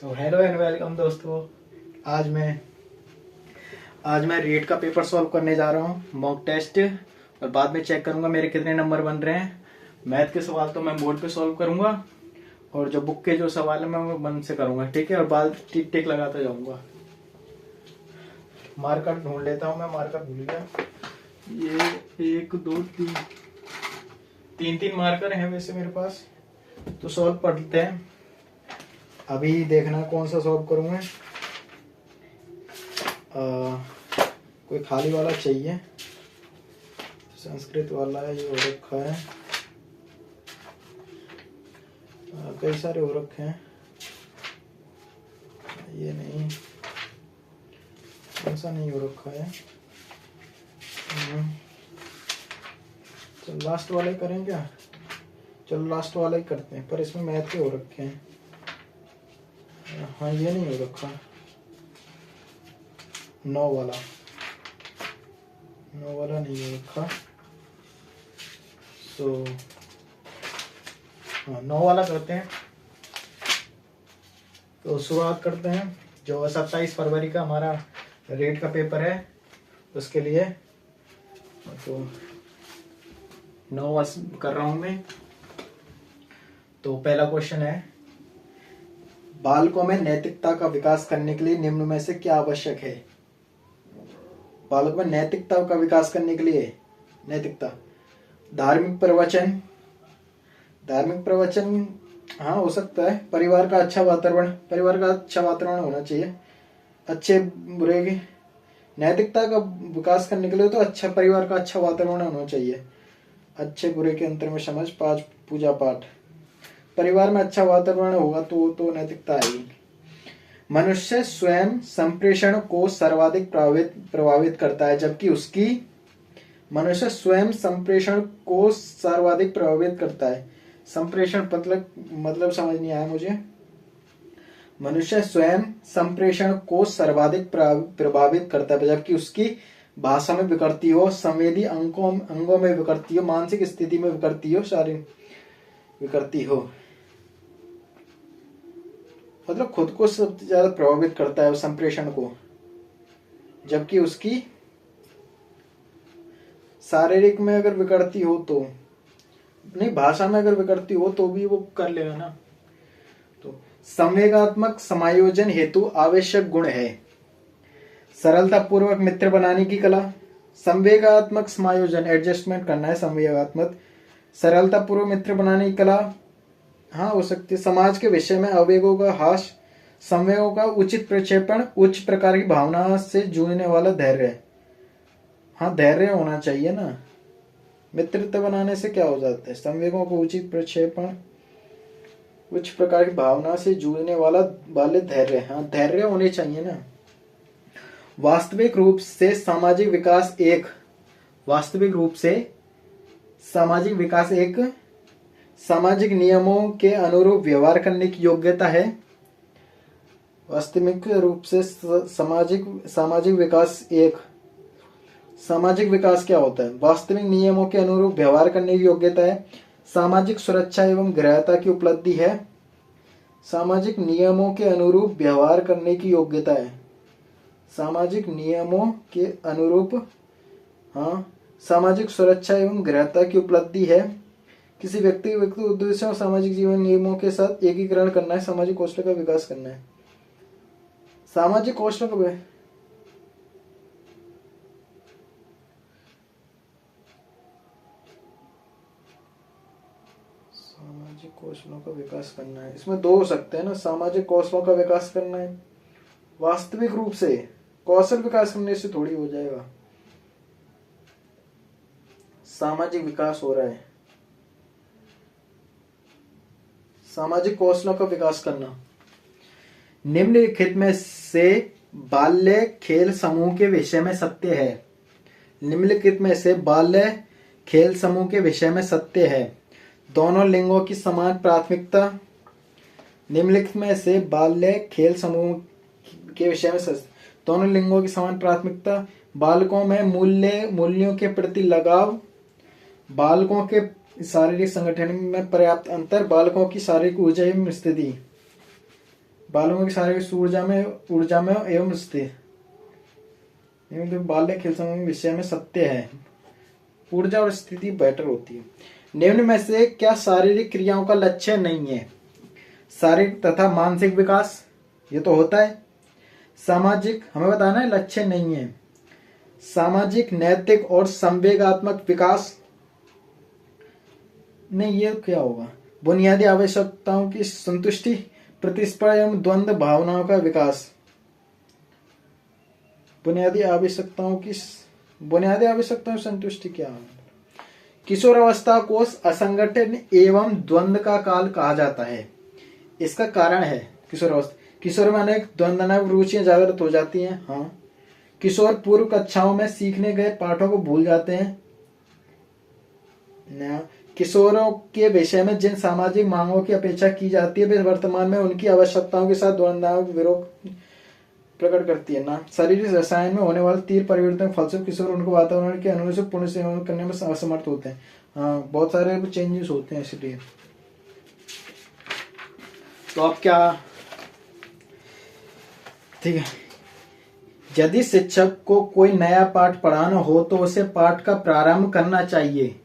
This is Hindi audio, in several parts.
सो हेलो एंड वेलकम दोस्तों। आज मैं आज मैं रीट का पेपर सॉल्व करने जा रहा हूँ, मॉक टेस्ट। और बाद में चेक करूंगा मेरे कितने नंबर बन रहे हैं। मैथ के सवाल तो मैं बोर्ड पे सॉल्व करूंगा और जो बुक के जो सवाल है मैं वो मन से करूंगा, ठीक है। और बाद टिक टिक लगाता जाऊंगा। मार्कर ढूंढ लेता हूँ, मैं मार्कर भूल गया। ये 1 2 3 तीन मार्कर हैं वैसे मेरे पास। तो सॉल्व पढ़ते हैं। अभी देखना कौन सा सॉल्व करूँ मैं। कोई खाली वाला चाहिए। संस्कृत वाला ये हो रखा है। कई सारे हो रखे हैं। ये नहीं, कौन सा नहीं हो रखा है। चलो लास्ट वाला ही करें क्या। चलो लास्ट वाला ही करते हैं, पर इसमें मैथ के हो रखे हैं। हाँ ये नहीं हो रखा। 9 वाला नहीं हो रखा। सो हाँ 9 वाला करते हैं। तो शुरुआत करते हैं। जो 27 फरवरी का हमारा रेट का पेपर है उसके लिए। तो 9 कर रहा हूं मैं। तो पहला क्वेश्चन है, बालकों में नैतिकता का विकास करने के लिए निम्न में से क्या आवश्यक है। बालकों में नैतिकता का विकास करने के लिए नैतिकता, धार्मिक प्रवचन हाँ हो सकता है। परिवार का अच्छा वातावरण होना चाहिए। अच्छे बुरे की नैतिकता का विकास करने के लिए तो अच्छा परिवार का अच्छा वातावरण होना चाहिए। अच्छे बुरे के अंतर में समझ, 5 पूजा पाठ। परिवार में अच्छा वातावरण होगा तो नैतिकता आएगी। मनुष्य स्वयं संप्रेषण को सर्वाधिक प्रभावित करता है, जबकि उसकी मनुष्य स्वयं संप्रेषण को सर्वाधिक प्रभावित करता है। संप्रेषण मतलब समझ नहीं आया मुझे। मनुष्य स्वयं संप्रेषण को सर्वाधिक प्रभावित करता है, जबकि उसकी भाषा में विकृति हो, संवेदी अंगों में विकृति हो, मानसिक स्थिति में विकृति हो, शारीरिक विकृति हो। मतलब खुद को सबसे ज्यादा प्रभावित करता है संप्रेषण को, जबकि उसकी शारीरिक में अगर विकृति हो तो नहीं, भाषा में अगर विकृति हो तो भी वो कर लेगा ना। तो संवेगात्मक समायोजन हेतु आवश्यक गुण है सरलता पूर्वक मित्र बनाने की कला। संवेगात्मक समायोजन एडजस्टमेंट करना है। संवेगात्मक सरलता पूर्वक मित्र बनाने की कला हाँ हो सकती है। समाज के विषय में आवेगों का हास, संवेगों का उचित प्रक्षेपण, उच्च प्रकार की भावना से जूझने वाला धैर्य। हाँ धैर्य होना चाहिए ना। मित्रता बनाने से क्या हो जाता है, संवेगों को उचित प्रक्षेपण, उच्च प्रकार की भावना से जूझने वाले धैर्य। हाँ धैर्य होने चाहिए ना। वास्तविक रूप से सामाजिक विकास एक सामाजिक नियमों के अनुरूप व्यवहार करने की योग्यता है। वास्तविक रूप से सामाजिक विकास क्या होता है। वास्तविक नियमों के अनुरूप व्यवहार करने की योग्यता है। सामाजिक सुरक्षा एवं गृहता की उपलब्धि है। सामाजिक नियमों के अनुरूप व्यवहार करने की योग्यता है। सामाजिक नियमों के अनुरूप सामाजिक सुरक्षा एवं गृहता की उपलब्धि है। किसी व्यक्ति उद्देश्य और सामाजिक जीवन नियमों के साथ एकीकरण करना है। सामाजिक कौशल का विकास करना है। सामाजिक कौशलों का विकास करना है। इसमें 2 हो सकते हैं ना। सामाजिक कौशलों का विकास करना है। वास्तविक रूप से कौशल विकास करने से थोड़ी हो जाएगा। सामाजिक विकास हो रहा है। सामाजिक कौशलों का विकास करना। निम्नलिखित में से बाल्य खेल समूह के विषय में सत्य है। निम्नलिखित में से बाल्य खेल समूह के विषय में सत्य है। दोनों लिंगों की समान प्राथमिकता। निम्नलिखित में से बाल्य खेल समूह के विषय में दोनों लिंगों की समान प्राथमिकता। बालकों में मूल्यों के प्रति लगाव। बालकों के शारीरिक संगठन में पर्याप्त अंतर। बालकों की शारीरिक ऊर्जा एवं स्थिति। बालों की शारीरिक ऊर्जा में एवं स्थिर तो बाल्य खेल समूह विषय में सत्य है, ऊर्जा और स्थिति बेटर होती है। निम्न में से क्या शारीरिक क्रियाओं का लक्ष्य नहीं है? शारीरिक तथा मानसिक विकास, ये तो होता है। सामाजिक, हमें बताना है लक्ष्य नहीं है। सामाजिक, नैतिक और संवेगात्मक विकास, नहीं, ये क्या होगा? बुनियादी आवश्यकताओं की संतुष्टि, प्रतिस्पर्धा एवं द्वंद्व भावनाओं का विकास। बुनियादी आवश्यकताओं की संतुष्टि क्या है? किशोर अवस्था को असंगठित एवं द्वंद्व का काल कहा जाता है। इसका कारण है किशोर में अनेक द्वंद्व रुचियां जागृत हो जाती हैं। हाँ, किशोर पूर्व कक्षाओं में सीखने गए पाठों को भूल जाते हैं। किशोरों के विषय में जिन सामाजिक मांगों की अपेक्षा की जाती है वे वर्तमान में उनकी आवश्यकताओं के साथ द्वंद्व विरोध प्रकट करती है। ना, शारीरिक रसायन में होने वाले तीव्र परिवर्तन के फलस्वरूप किशोर उनको वातावरण के अनुरूप पूर्ण सेवन करने में असमर्थ होते हैं। हाँ, बहुत सारे चेंजेस होते हैं इसलिए। तो अब क्या, ठीक है, यदि शिक्षक को कोई नया पाठ पढ़ाना हो तो उसे पाठ का प्रारंभ करना चाहिए,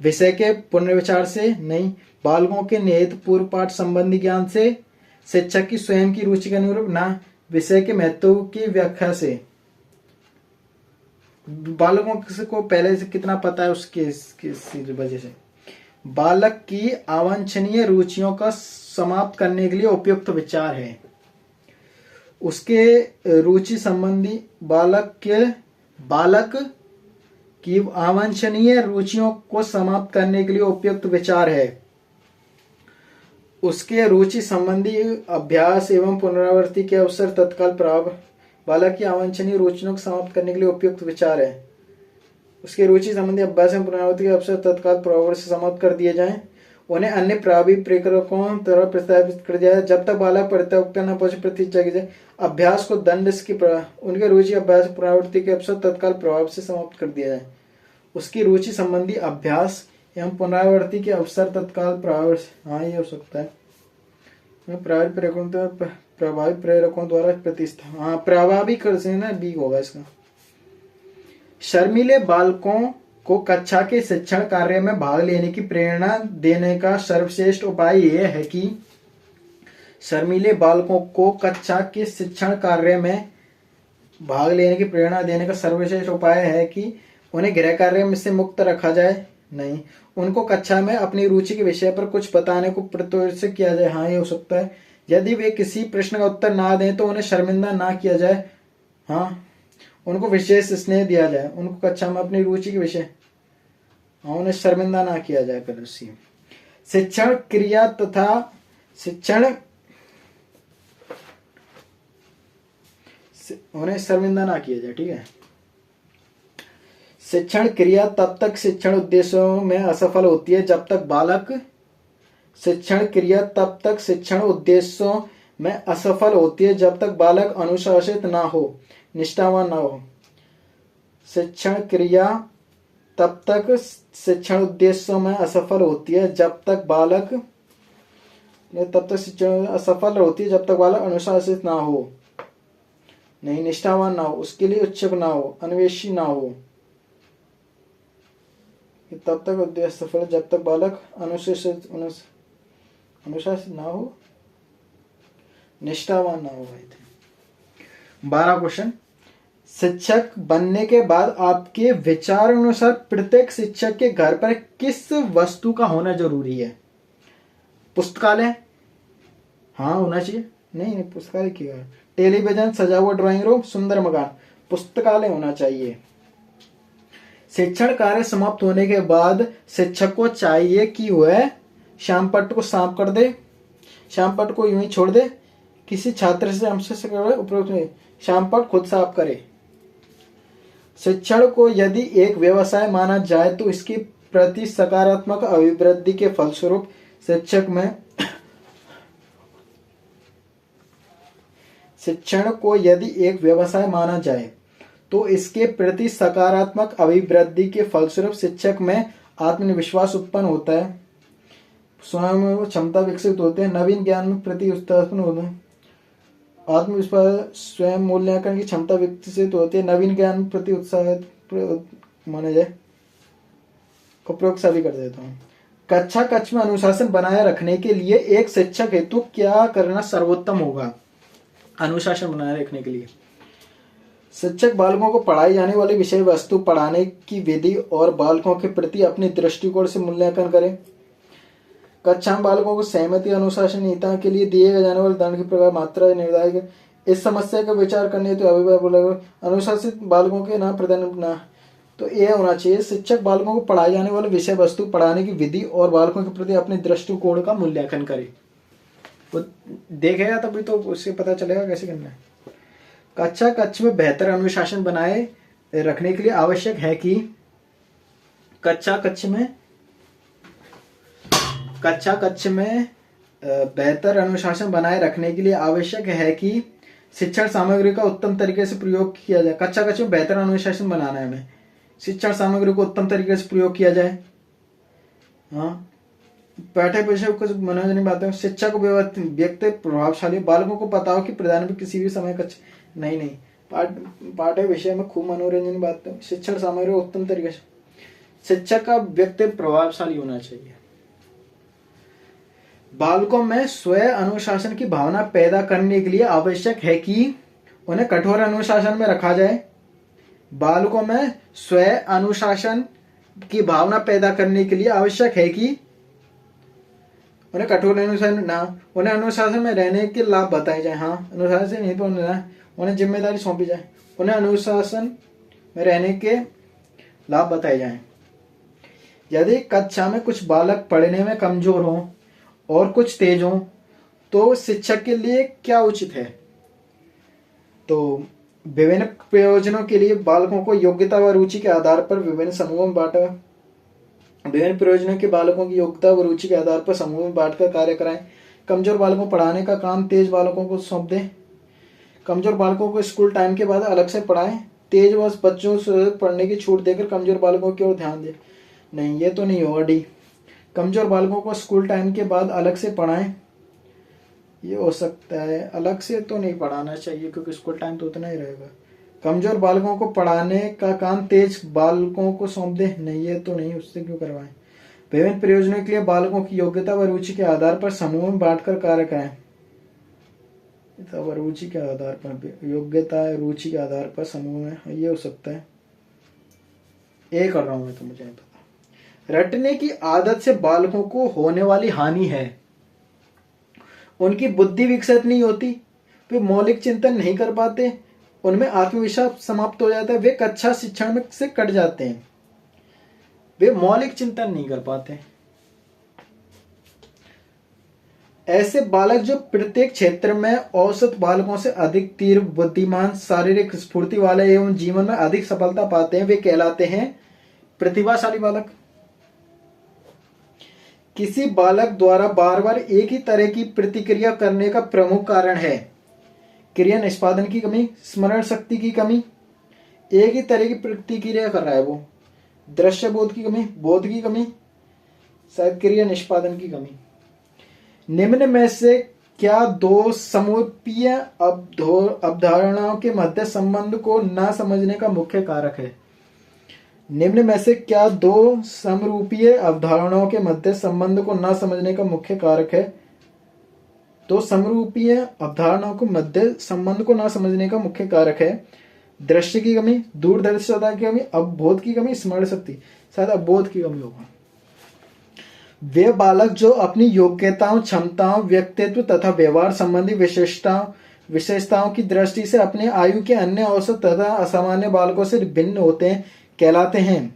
विषय के पुनर्विचार से नहीं, बालकों के निहित पूर्व पाठ संबंधी ज्ञान से, शिक्षक की स्वयं की रुचि के अनुरूप, ना विषय के महत्व की व्याख्या से। बालकों को पहले से कितना पता है उसके वजह से। बालक की अवांछनीय रुचियों का समाप्त करने के लिए उपयुक्त विचार है। उसके रुचि संबंधी बालक की अवांछनीय रुचियों को समाप्त करने के लिए उपयुक्त विचार है। उसके रुचि संबंधी अभ्यास एवं पुनरावृत्ति के अवसर तत्काल प्रभाव, बालक की अवांछनीय रुचियों को समाप्त करने के लिए उपयुक्त विचार है। उसके रुचि संबंधी अभ्यास एवं पुनरावृत्ति के अवसर तत्काल प्रभाव से समाप्त कर दिए जाएं। उन्हें अन्य प्रभावी प्रेरकों तरह प्रस्तावित कर दिया जाए। जब तक बालक परित्यक्त न पहुंचे प्रतीक्षा की जाए। अभ्यास को दंड की उनके रुचि अभ्यास पुनरावृत्ति के अवसर तत्काल प्रभाव से समाप्त कर दिया जाए। उसकी रुचि संबंधी अभ्यास एवं पुनरावृत्ति के अवसर तत्काल प्रभाव से, हाँ ये हो सकता है, प्रभावी प्रेरकों द्वारा प्रतिष्ठा, हाँ प्रभावी कर से ना, बी होगा इसका। शर्मीले बालकों को कक्षा के शिक्षण कार्य में भाग लेने की प्रेरणा देने का सर्वश्रेष्ठ उपाय यह है कि शर्मीले बालकों को कक्षा के शिक्षण कार्य में भाग लेने की प्रेरणा देने का सर्वश्रेष्ठ उपाय है कि उन्हें गृह कार्य से मुक्त रखा जाए। नहीं, उनको कक्षा में अपनी रुचि के विषय पर कुछ बताने को प्रोत्साहित किया जाए। हाँ ये हो सकता है। यदि वे किसी प्रश्न का उत्तर ना दें तो उन्हें शर्मिंदा ना किया जाए। हाँ, उनको विशेष स्नेह दिया जाए। उनको कक्षा में अपनी रुचि के विषय, हाँ, उन्हें शर्मिंदा ना किया जाए। पहले शिक्षण क्रिया तथा उन्हें शर्मिंदा ना किया जाए। ठीक है। शिक्षण क्रिया तब तक शिक्षण उद्देश्यों में असफल होती है जब तक बालक अनुशासित ना हो, निष्ठावान ना हो। शिक्षण क्रिया तब तक शिक्षण उद्देश्यों में असफल होती है जब तक बालक अनुशासित ना हो, नहीं निष्ठावान ना हो, उसके लिए उत्सुक ना हो, अन्वेषी ना हो। तब तक उद्देश्य सफल जब तक बालक अनुशासित ना हो, निष्ठावान ना हो। 12 क्वेश्चन। शिक्षक बनने के बाद आपके विचार अनुसार प्रत्येक शिक्षक के घर पर किस वस्तु का होना जरूरी है? पुस्तकालय, हाँ होना चाहिए। नहीं पुस्तकालय की, टेलीविजन, सजा हुआ ड्राइंग रूम, सुंदर मकान, पुस्तकालय होना चाहिए। शिक्षण कार्य समाप्त होने के बाद शिक्षक को चाहिए कि वह श्यामपट्ट को साफ कर दे, श्यामपट्ट को यूं ही छोड़ दे, किसी छात्र से हमसे उपरोक्त में श्यामपट्ट खुद साफ करे। शिक्षण को यदि एक व्यवसाय माना जाए तो इसकी प्रति सकारात्मक अभिवृद्धि के फलस्वरूप शिक्षण को यदि एक व्यवसाय माना जाए तो इसके प्रति सकारात्मक अभिवृद्धि के फलस्वरूप शिक्षक में आत्मविश्वास उत्पन्न होता है। स्वयं में वो क्षमता विकसित होते हैं, नवीन ज्ञान में प्रति उत्थापन होते हैं, आत्मविश्वास स्वयं मूल्यांकन की क्षमता विकसित होती है, नवीन ज्ञान में प्रति उत्साहित माना जाए। उपरोक्त सभी कर देता हूँ। कक्षा कक्ष में अनुशासन बनाए रखने के लिए एक शिक्षक हेतु क्या करना सर्वोत्तम होगा? अनुशासन बनाए रखने के लिए शिक्षक बालकों को पढ़ाई जाने वाली विषय वस्तु, पढ़ाने की विधि और बालकों के प्रति अपने दृष्टिकोण से मूल्यांकन करें। कक्षा में बालकों को सहमति अनुशासनीयता के लिए दिए जाने वाले दंड की प्रकार मात्रा निर्धारित करें। इस समस्या का विचार करने तो अभिभावक अनुशासित बालकों के ना प्रदान ना, तो ये होना चाहिए शिक्षक बालकों को पढ़ाई जाने वाले विषय वस्तु, पढ़ाने की विधि और बालकों के प्रति अपने दृष्टिकोण का मूल्यांकन करे। वो देखेगा तभी तो उससे पता चलेगा कैसे करना है। कक्षा कक्ष में बेहतर अनुशासन बनाए रखने के लिए आवश्यक है कि कक्षा कक्ष में बेहतर अनुशासन बनाए रखने के लिए आवश्यक है कि शिक्षण सामग्री का उत्तम तरीके से प्रयोग किया जाए। कक्षा कक्ष में बेहतर अनुशासन बनाना है हमें, शिक्षण सामग्री को उत्तम तरीके से प्रयोग किया जाए। हाँ, पाठ्य विषय कुछ मनोरंजन बातें, शिक्षा को व्यक्ति प्रभावशाली, बालकों को पता हो कि प्रदान भी किसी भी समय कक्षा नहीं पाठ्य विषय में खूब मनोरंजन बातें, शिक्षण सामग्री को उत्तम तरीके से, शिक्षक का व्यक्ति प्रभावशाली होना चाहिए। बालकों में स्वयं अनुशासन की भावना पैदा करने के लिए आवश्यक है कि उन्हें कठोर अनुशासन में रखा जाए। बालकों में स्वयं अनुशासन की भावना पैदा करने के लिए आवश्यक है कि उन्हें कठोर अनुशासन ना, उन्हें अनुशासन में रहने के लाभ बताए जाए। हाँ, अनुशासन से नहीं तो उन्हें जिम्मेदारी सौंपी जाए, उन्हें अनुशासन में रहने के लाभ बताए जाए। यदि कक्षा में कुछ बालक पढ़ने में कमजोर हों और कुछ तेज हों तो शिक्षक के लिए क्या उचित है? तो विभिन्न प्रयोजनों के लिए बालकों को योग्यता व रुचि के आधार पर विभिन्न समूहों में बांटा। विभिन्न प्रयोजनों के बालकों की योग्यता व रुचि के आधार पर समूह में बांटकर कार्य कराएं। कमजोर बालकों को पढ़ाने का काम तेज बालकों को सौंप दें। कमजोर बालकों को स्कूल टाइम के बाद अलग से पढ़ाएं। तेज व बच्चों से पढ़ने की छूट देकर कमजोर बालकों की ओर ध्यान दें। नहीं, ये तो नहीं होगा। डी, कमजोर बालकों को स्कूल टाइम के बाद अलग से पढ़ाएं। ये हो सकता है, अलग से तो नहीं पढ़ाना चाहिए क्योंकि स्कूल टाइम तो उतना ही रहेगा। कमजोर बालकों को पढ़ाने का काम तेज बालकों को सौंप दे। नहीं, ये तो नहीं, उससे क्यों करवाएं। विभिन्न प्रयोजनों के लिए बालकों की योग्यता व रुचि के आधार पर समूह में बांटकर कार्य कराएं। रुचि के आधार पर, योग्यता रुचि के आधार पर समूह में, ये हो सकता है। ये कर रहा हूं मैं तो मुझे नहीं पता। रटने की आदत से बालकों को होने वाली हानि है, उनकी बुद्धि विकसित नहीं होती, वे मौलिक चिंतन नहीं कर पाते, उनमें आत्मविश्वास समाप्त हो जाता है, वे कक्षा शिक्षण में से कट जाते हैं, वे मौलिक चिंतन नहीं कर पाते। ऐसे बालक जो प्रत्येक क्षेत्र में औसत बालकों से अधिक तीव्र, बुद्धिमान, शारीरिक स्फूर्ति वाले एवं जीवन में अधिक सफलता पाते हैं, वे कहलाते हैं प्रतिभाशाली बालक। किसी बालक द्वारा बार बार एक ही तरह की प्रतिक्रिया करने का प्रमुख कारण है क्रिया निष्पादन की कमी, स्मरण शक्ति की कमी। एक ही तरह की प्रतिक्रिया कर रहा है वो, दृश्य बोध की कमी, बोध की कमी, शायद क्रिया निष्पादन की कमी। निम्न में से क्या दो समरूपीय अवधारणाओं के मध्य संबंध को न समझने का मुख्य कारक है? निम्न में से क्या दो समरूपीय अवधारणाओं के मध्य संबंध को न समझने का मुख्य कारक है? तो समरूपीय अवधारणाओं को मध्य संबंध को न समझने का मुख्य कारक है दृष्टि की कमी, दूरदर्शिता की कमी, अवबोध की कमी, स्मरण शक्ति। शायद अवबोध की कमी होगा। वे बालक जो अपनी योग्यताओं, क्षमताओं, व्यक्तित्व तथा व्यवहार संबंधी विशेषताओं की दृष्टि से अपने आयु के अन्य औसत तथा असामान्य बालकों से भिन्न होते हैं कहलाते हैं।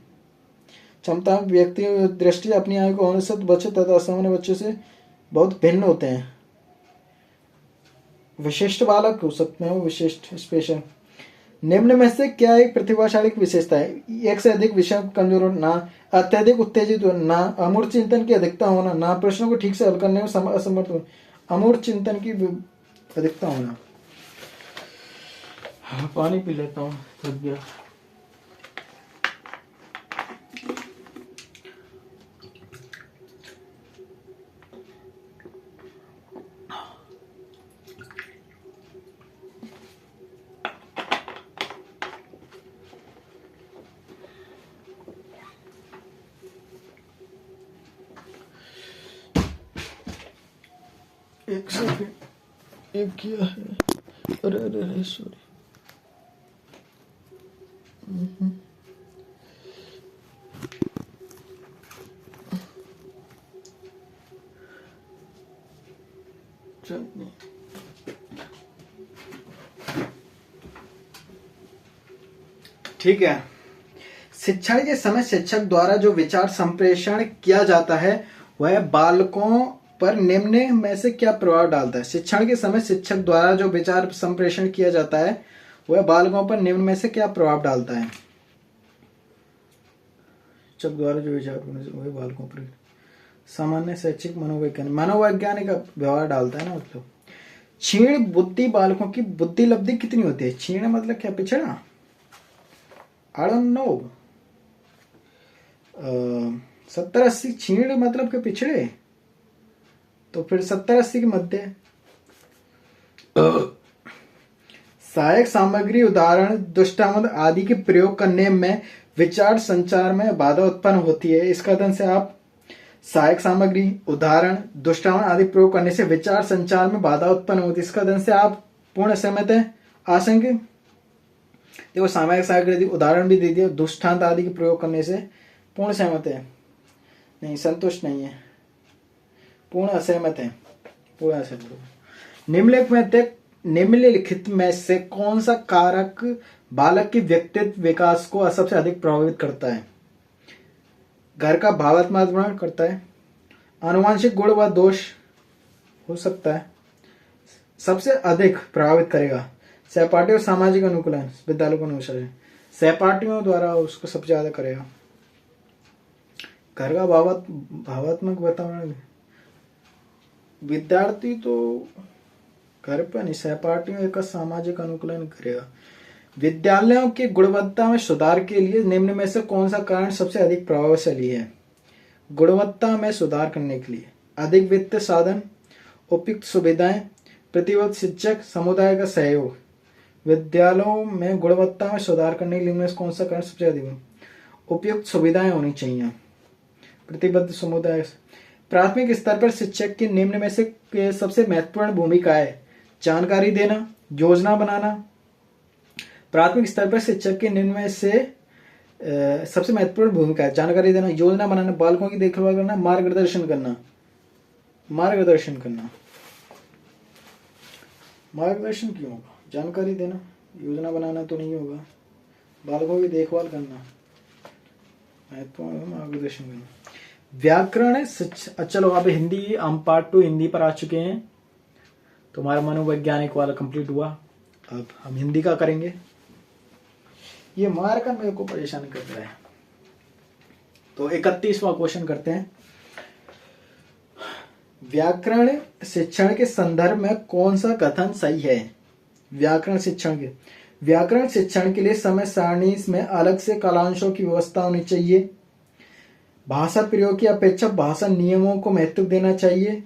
क्षमता, व्यक्ति दृष्टि अपनी आयु के औसत बच्चों तथा असामान्य बच्चों से बहुत भिन्न होते हैं। विशिष्ट बालक हो सकते हैं, विशिष्ट, स्पेशल। निम्न में से क्या एक प्रतिभाशाली विशेषता है? एक से अधिक विषय कमजोर होना, अत्यधिक उत्तेजित होना, अमूर्त चिंतन की अधिकता होना, ना प्रश्नों को ठीक से हल करने में असमर्थ होना, अमूर्त चिंतन की अधिकता होना। पानी पी लेता हूँ, थक गया। एक सेकंड, एक किया है, अरे अरे अरे सॉरी। ठीक है। शिक्षण के समय शिक्षक द्वारा जो विचार संप्रेषण किया जाता है वह बालकों पर निम्न में से क्या प्रभाव डालता है? शिक्षण के समय शिक्षक द्वारा जो विचार संप्रेषण किया जाता है वह बालकों पर निम्न में से क्या प्रभाव डालता है? शिक्षक द्वारा जो विचार वह बालकों पर सामान्य शैक्षिक मनोवैज्ञानिक व्यवहार डालता है ना। मतलब क्षीण बुद्धि बालकों की बुद्धि लब्धि कितनी होती है? क्षीण मतलब क्या, पिछड़ा? आई डोंट नो। 70-80। क्षीण मतलब के पिछड़े, तो फिर 70-80 के मध्य। सहायक सामग्री उदाहरण दृष्टांत आदि के प्रयोग करने में विचार संचार में बाधा उत्पन्न होती है। इस कथन से आप सहायक सामग्री उदाहरण दृष्टांत आदि प्रयोग करने से विचार संचार में बाधा उत्पन्न होती है, इस कथन से आप पूर्ण सहमत है? आशंका देखो, सामयिक सामग्री उदाहरण भी दे दिया, दृष्टांत आदि के प्रयोग करने से पूर्ण सहमत है? नहीं, संतुष्ट नहीं है, पूर्ण असहमत है, पूर्ण असहमत। निम्नलिखित में से कौन सा कारक बालक के व्यक्तित्व विकास को सबसे अधिक प्रभावित करता है? घर का भावात्मक वातावरण करता है, आनुवंशिक गुण व दोष हो सकता है, सबसे अधिक प्रभावित करेगा सहपाठी और सामाजिक अनुकूलन विद्यालयों के अनुसार सहपाठियों द्वारा उसको सबसे ज्यादा करेगा। घर का भावात्मक वातावरण, विद्यार्थी तो घर पर नहीं, सहपाठियों का सामाजिक अनुकूलन करेगा। विद्यालयों की गुणवत्ता में सुधार के लिए निम्न में से कौन सा कारण सबसे अधिक प्रभावशाली है? गुणवत्ता में सुधार करने के लिए अधिक वित्तीय साधन, उपयुक्त सुविधाएं, प्रतिबद्ध शिक्षक, समुदाय का सहयोग। विद्यालयों में गुणवत्ता में सुधार करने के लिए इनमें से कौन सा कारण सबसे अधिक? उपयुक्त सुविधाएं होनी चाहिए, प्रतिबद्ध समुदाय। प्राथमिक स्तर पर शिक्षक की निम्न में से सबसे महत्वपूर्ण भूमिका है जानकारी देना, योजना बनाना। प्राथमिक स्तर पर शिक्षक के निम्न में से सबसे महत्वपूर्ण भूमिका है जानकारी देना, योजना बनाना, बालकों की देखभाल करना, मार्गदर्शन करना। मार्गदर्शन करना, मार्गदर्शन क्यों होगा? जानकारी देना, योजना बनाना तो नहीं होगा। बालकों की देखभाल करना, महत्वपूर्ण मार्गदर्शन करना। व्याकरण चलो अब हिंदी, हम पार्ट 2 हिंदी पर आ चुके हैं। तुम्हारा मनोवैज्ञानिक वाला कंप्लीट हुआ, अब हम हिंदी का करेंगे। ये मार्कर मेरे को परेशान कर रहा है, तो 31वां क्वेश्चन करते हैं। व्याकरण शिक्षण के संदर्भ में कौन सा कथन सही है? व्याकरण शिक्षण के लिए समय सारणी में अलग से कालांशों की व्यवस्था होनी चाहिए। भाषा प्रयोग की अपेक्षा भाषा नियमों को महत्व देना चाहिए।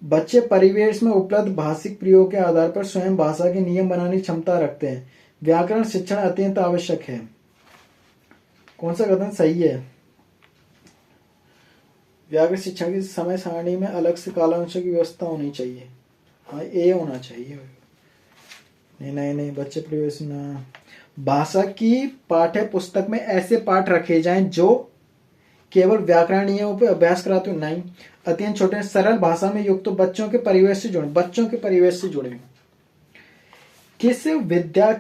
बच्चे परिवेश में उपलब्ध भाषिक प्रयोग के आधार पर स्वयं भाषा के नियम बनाने की क्षमता रखते हैं। व्याकरण शिक्षण अत्यंत आवश्यक है। कौन सा कथन सही है? व्याकरण शिक्षण की समय सारणी में अलग से कालांशों की व्यवस्था होनी चाहिए। हाँ, ए होना चाहिए। नहीं, बच्चे प्रवेश ना। भाषा की पाठ्य पुस्तक में ऐसे पाठ रखे जाएं जो केवल व्याकरण नियमों पर अभ्यास कराते हो, नहीं, अत्यंत छोटे सरल भाषा में युक्त तो बच्चों के परिवेश से जुड़े। किस विद्या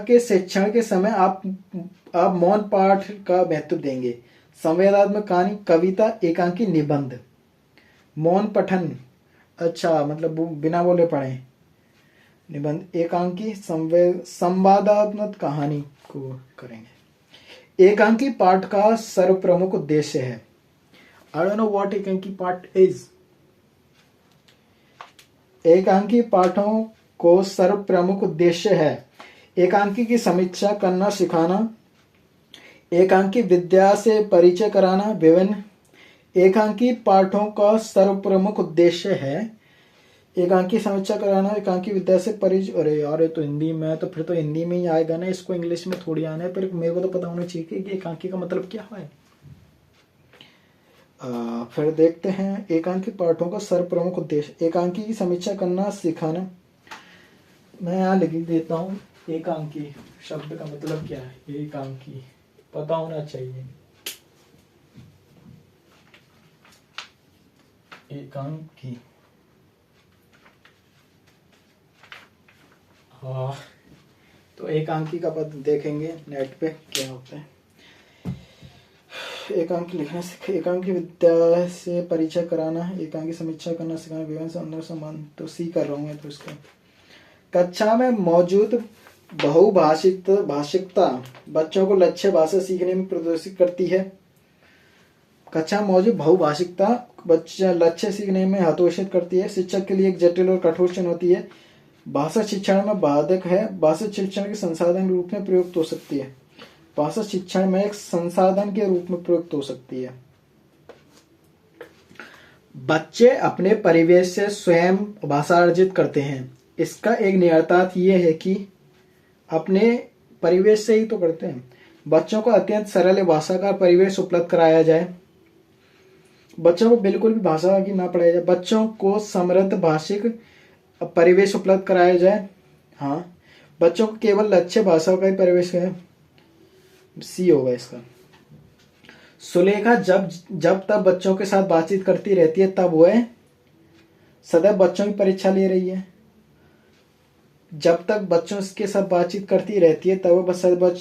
के शिक्षण के समय आप मौन पाठ का महत्व देंगे? संवेदनात्मक कहानी, कविता, एकांकी, निबंध। मौन पठन, अच्छा मतलब बिना बोले पढ़े। निबंध, एकांकी, संवादात्मक कहानी को करेंगे। एकांकी पाठ का सर्वप्रमुख उद्देश्य है। आई डोंट नो व्हाट एकांकी पाठ इज। एकांकी पाठों को सर्वप्रमुख उद्देश्य है एकांकी की समीक्षा करना, सिखाना, एकांकी विद्या से परिचय कराना। विभिन्न एकांकी पाठों का सर्वप्रमुख उद्देश्य है एकांकी समीक्षा कराना, एकांकी विद्या से परिचय। अरे यार, ये तो हिंदी में, तो फिर तो हिंदी में ही आएगा ना, इसको इंग्लिश में थोड़ी आना है। फिर मेरे को तो पता होना चाहिए कि एकांकी का मतलब क्या है। फिर देखते हैं एकांकी पाठों का सर्वप्रमुख उद्देश्य। एकांकी की समीक्षा करना सिखाना। मैं यहाँ लिख देता हूँ एकांकी शब्द का मतलब क्या है। एकांकी पता होना चाहिए। एकांकी, हाँ, तो एकांकी का पद देखेंगे नेट पे क्या होता है। एकांकी लिखना सीख, एकांकी विद्या से परिचय कराना, एकांकी समीक्षा करना सिखाना, विवरण से अंदर संबंध, तो सी कर रहा हूँ मैं तो इसका। कक्षा में मौजूद भाषिकता बच्चों को लक्ष्य भाषा सीखने में प्रदर्शित करती है। कक्षा में मौजूद बहुभाषिकता बच्चा लक्ष्य सीखने में हतोषित करती है। शिक्षक के लिए एक जटिल और कठोर चुनौती है। भाषा शिक्षण में बाधक है। भाषा शिक्षण के संसाधन के रूप में प्रयुक्त हो सकती है। भाषा शिक्षण में एक संसाधन के रूप में प्रयुक्त हो सकती है। बच्चे अपने परिवेश से स्वयं भाषा अर्जित करते हैं। इसका एक नियतार्थ ये है कि अपने परिवेश से ही तो करते हैं। बच्चों को अत्यंत सरल भाषा का परिवेश उपलब्ध कराया जाए। बच्चों को बिल्कुल भी भाषा की ना पढ़ाई जाए। बच्चों को समृद्ध भाषिक परिवेश उपलब्ध कराया जाए। हाँ, बच्चों को केवल लक्ष्य भाषा का ही परिवेश है। सी होगा इसका। सुलेखा जब तब बच्चों के साथ बातचीत करती रहती है तब वह सदैव बच्चों की परीक्षा ले रही है। जब तक बच्चों के साथ बातचीत करती रहती है तब वह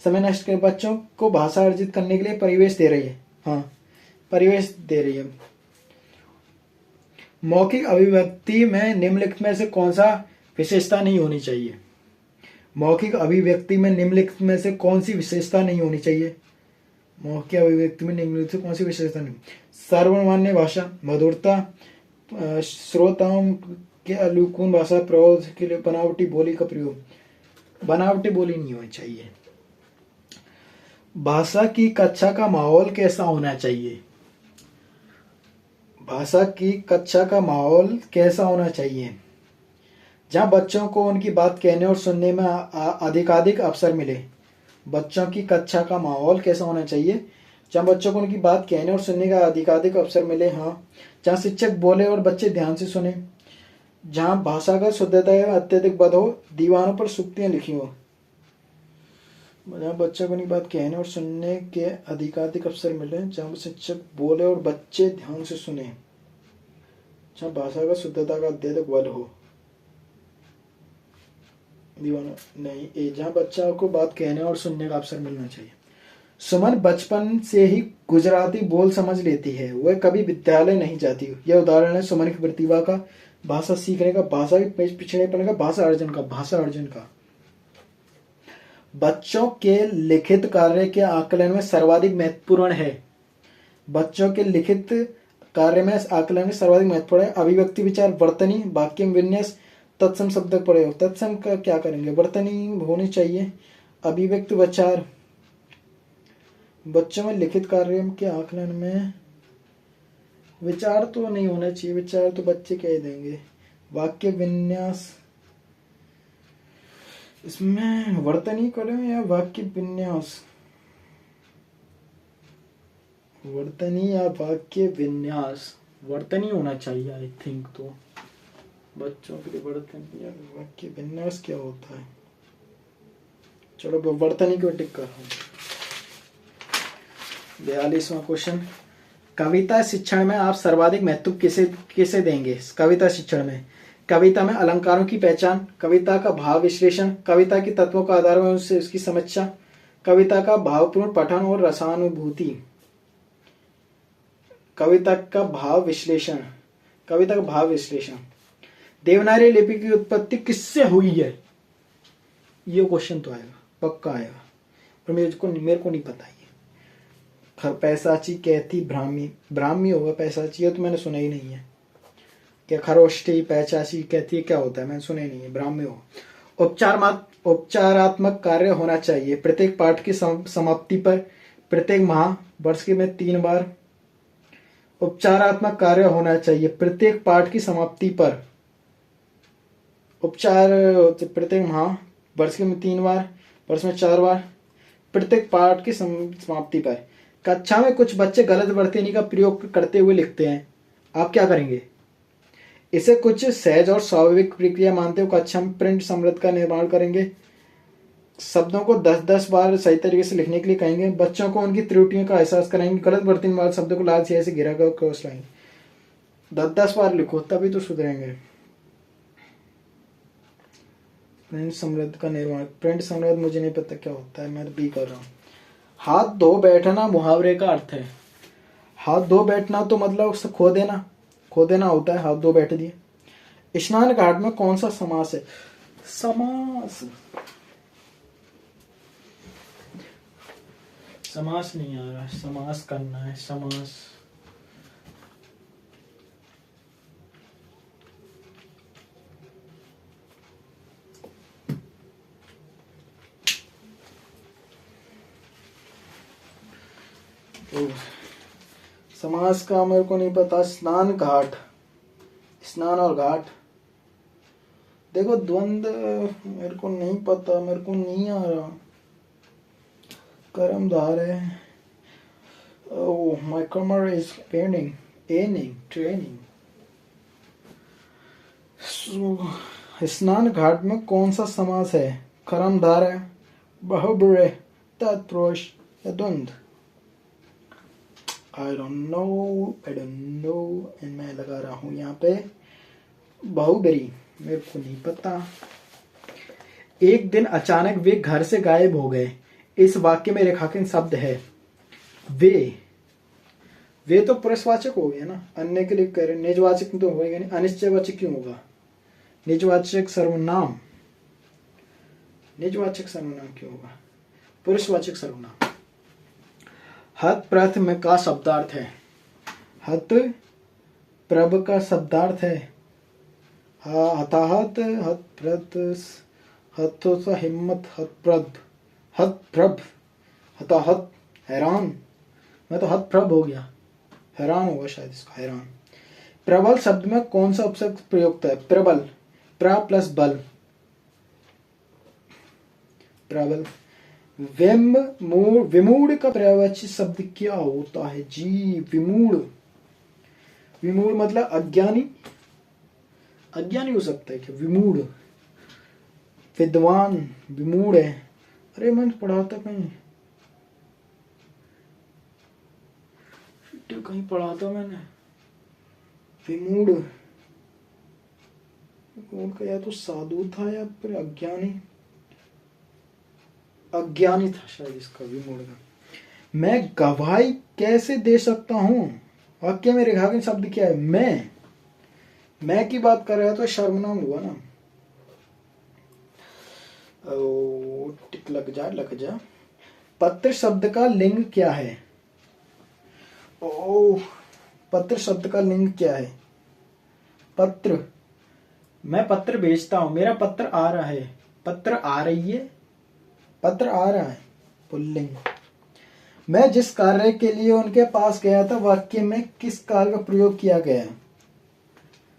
समय नष्ट कर बच्चों को भाषा अर्जित करने के लिए परिवेश दे रही है। हाँ, परिवेश दे रही है। मौखिक अभिव्यक्ति में निम्नलिखित में से कौन सा विशेषता नहीं होनी चाहिए। मौखिक अभिव्यक्ति में निम्नलिखित में से कौन सी विशेषता नहीं होनी चाहिए। मौखिक अभिव्यक्ति में निम्नलिखित से कौन सी विशेषता नहीं। सर्वमान्य भाषा, मधुरता, श्रोताओं के अनुकूल भाषा प्रयोग के लिए बनावटी बोली का प्रयोग। बनावटी बोली नहीं होनी चाहिए। भाषा की कक्षा का माहौल कैसा होना चाहिए। भाषा की कक्षा का माहौल कैसा होना चाहिए। जहां बच्चों को उनकी बात कहने और सुनने में अधिकाधिक अवसर मिले। बच्चों की कक्षा का माहौल कैसा होना चाहिए। जहां बच्चों को उनकी बात कहने और सुनने का अधिकाधिक अवसर मिले। हाँ, जहां शिक्षक बोले और बच्चे ध्यान से सुने। जहां भाषा का शुद्धता अत्यधिक बध हो, दीवारों पर सूक्तियां लिखी हो। जहाँ बच्चों को अपनी बात कहने और सुनने के अधिकाधिक अवसर मिले। जहाँ शिक्षक बोले और बच्चे ध्यान से सुने। जहाँ भाषा का शुद्धता का अत्यधिक बल हो। दीवाना नहीं, जहाँ बच्चा को बात कहने और सुनने का अवसर मिलना चाहिए। सुमन बचपन से ही गुजराती बोल समझ लेती है। वह कभी विद्यालय नहीं जाती। यह उदाहरण है सुमन की प्रतिभा का, भाषा सीखने का, भाषा के पिछड़ेपन का, भाषा अर्जन का। बच्चों के लिखित कार्य के आकलन में सर्वाधिक महत्वपूर्ण है। बच्चों के लिखित कार्य में आकलन में सर्वाधिक महत्वपूर्ण है अभिव्यक्ति, विचार, वर्तनी, वाक्य विन्यास, तत्सम शब्द प्रयोग। तत्सम का क्या करेंगे, वर्तनी होनी चाहिए, अभिव्यक्ति, विचार। बच्चों में लिखित कार्य के आकलन में विचार तो नहीं होना चाहिए। विचार तो बच्चे कह देंगे। वाक्य विन्यास, इसमें वर्तनी करें या वाक्य विन्यास। वर्तनी या वाक्य विन्यास। वर्तनी होना चाहिए आई थिंक। तो बच्चों के लिए वर्तनी या वाक्य विन्यास क्या होता है। चलो वर्तनी को टिक कर रहा हूं। 42वां क्वेश्चन। कविता शिक्षण में आप सर्वाधिक महत्व किसे देंगे। कविता शिक्षण में कविता में अलंकारों की पहचान, कविता का भाव विश्लेषण, कविता के तत्वों का आधार में उससे उसकी समीक्षा, कविता का भावपूर्ण पठन और रसानुभूति। कविता का भाव विश्लेषण। कविता का भाव विश्लेषण। देवनागरी लिपि की उत्पत्ति किससे हुई है। ये क्वेश्चन तो आएगा, पक्का आएगा, पर मेरे को नहीं पता। ये पैसाची, कैथी, ब्राह्मी होगा। पैसाची है तो मैंने सुना ही नहीं है। क्या खरोष्टी, पैचाची, कहती है क्या होता है, मैंने सुने नहीं है। ब्राह्मी हो। उपचारात्मक कार्य होना चाहिए प्रत्येक पाठ की समाप्ति पर, प्रत्येक माह, वर्ष के में 3 बार। उपचारात्मक कार्य होना चाहिए प्रत्येक पाठ की समाप्ति पर। उपचार प्रत्येक माह, वर्ष के में 3 बार, वर्ष में 4 बार, प्रत्येक पाठ की समाप्ति पर। कक्षा में कुछ बच्चे गलत वर्तनी का प्रयोग करते हुए लिखते हैं, आप क्या करेंगे? इसे कुछ सहज और स्वाभाविक प्रक्रिया मानते हुए कक्षा में प्रिंट समृद्ध का निर्माण करेंगे। शब्दों को 10-10 बार सही तरीके से लिखने के लिए कहेंगे। बच्चों को उनकी त्रुटियों का एहसास कराएंगे। गलत वर्तनी वाले शब्दों को लाल स्याही से घिरा कर क्रॉस लाएंगे। 10-10 बार लिखो तभी तो सुधरेंगे। प्रिंट समृद्ध का निर्माण। प्रिंट समृद्ध मुझे नहीं पता क्या होता है, मैं तो बी कर रहा हूँ। हाथ धो बैठना मुहावरे का अर्थ है। हाथ धो बैठना तो मतलब उससे खो देना, खो देना होता है। हाथ धो बैठ दिए। स्नान घाट में कौन सा समास है? समास, समास नहीं आ रहा है, समास करना है। समास तो समास का मेरे को नहीं पता। स्नान घाट, स्नान और घाट, देखो द्वंद मेरे को नहीं पता, मेरे को नहीं आ रहा। कर्मधार है। ओह माय कमर इज पेनिंग, एनिंग, ट्रेनिंग। स्नान घाट में कौन सा समास है? कर्मधार है, बहुब्रीहि, तत्पुरुष या द्वंद? I don't know and मैं लगा रहा हूं यहाँ पे बहुब्रीहि, मेरे को नहीं पता। एक दिन अचानक वे घर से गायब हो गए। इस वाक्य में रेखांकन शब्द है वे। वे तो पुरुषवाचक हो गया ना, अन्य के लिए कह रहे, निजवाचक तो होगा नहीं। अनिश्चयवाचक क्यों होगा? निजवाचक सर्वनाम, निजवाचक सर्वनाम क्यों होगा? पुरुषवाचक सर्वनाम। हत प्रथम का शब्दार्थ है। हत प्रभ का शब्दार्थ है हताहत, हत प्रत, हत हिम्मत, हत प्रभ, हत प्रभ, हताहत, हैरान। मैं तो हत प्रभ हो गया, हैरान होगा शायद इसका, हैरान। प्रबल शब्द में कौन सा उपसर्ग प्रयुक्त है? प्रबल, प्र प्लस बल, प्रबल। विमूढ़ का पर्यायवाची शब्द क्या होता है जी? विमूढ़, विमूढ़ मतलब अज्ञानी, अज्ञानी हो सकता है क्या? विमूढ़, विद्वान विमूढ़ है। अरे मैंने पढ़ा था कहीं, कहीं पढ़ा था मैंने। विमूढ़ उनका या तो साधु था या फिर अज्ञानी, अज्ञानी था शायद इसका, विमूढ़ का। मैं गवाही कैसे दे सकता हूं? वाक्य में रेखांकन शब्द क्या है? मैं की बात कर रहा है तो सर्वनाम हुआ ना। ओ टिक लग जा। पत्र शब्द का लिंग क्या है? ओ पत्र शब्द का लिंग क्या है? पत्र, मैं पत्र भेजता हूं, मेरा पत्र आ रहा है, पत्र आ रही है, पत्र आ रहा है, पुल्लिंग। मैं जिस कार्य के लिए उनके पास गया था, वाक्य में किस काल का प्रयोग किया गया है?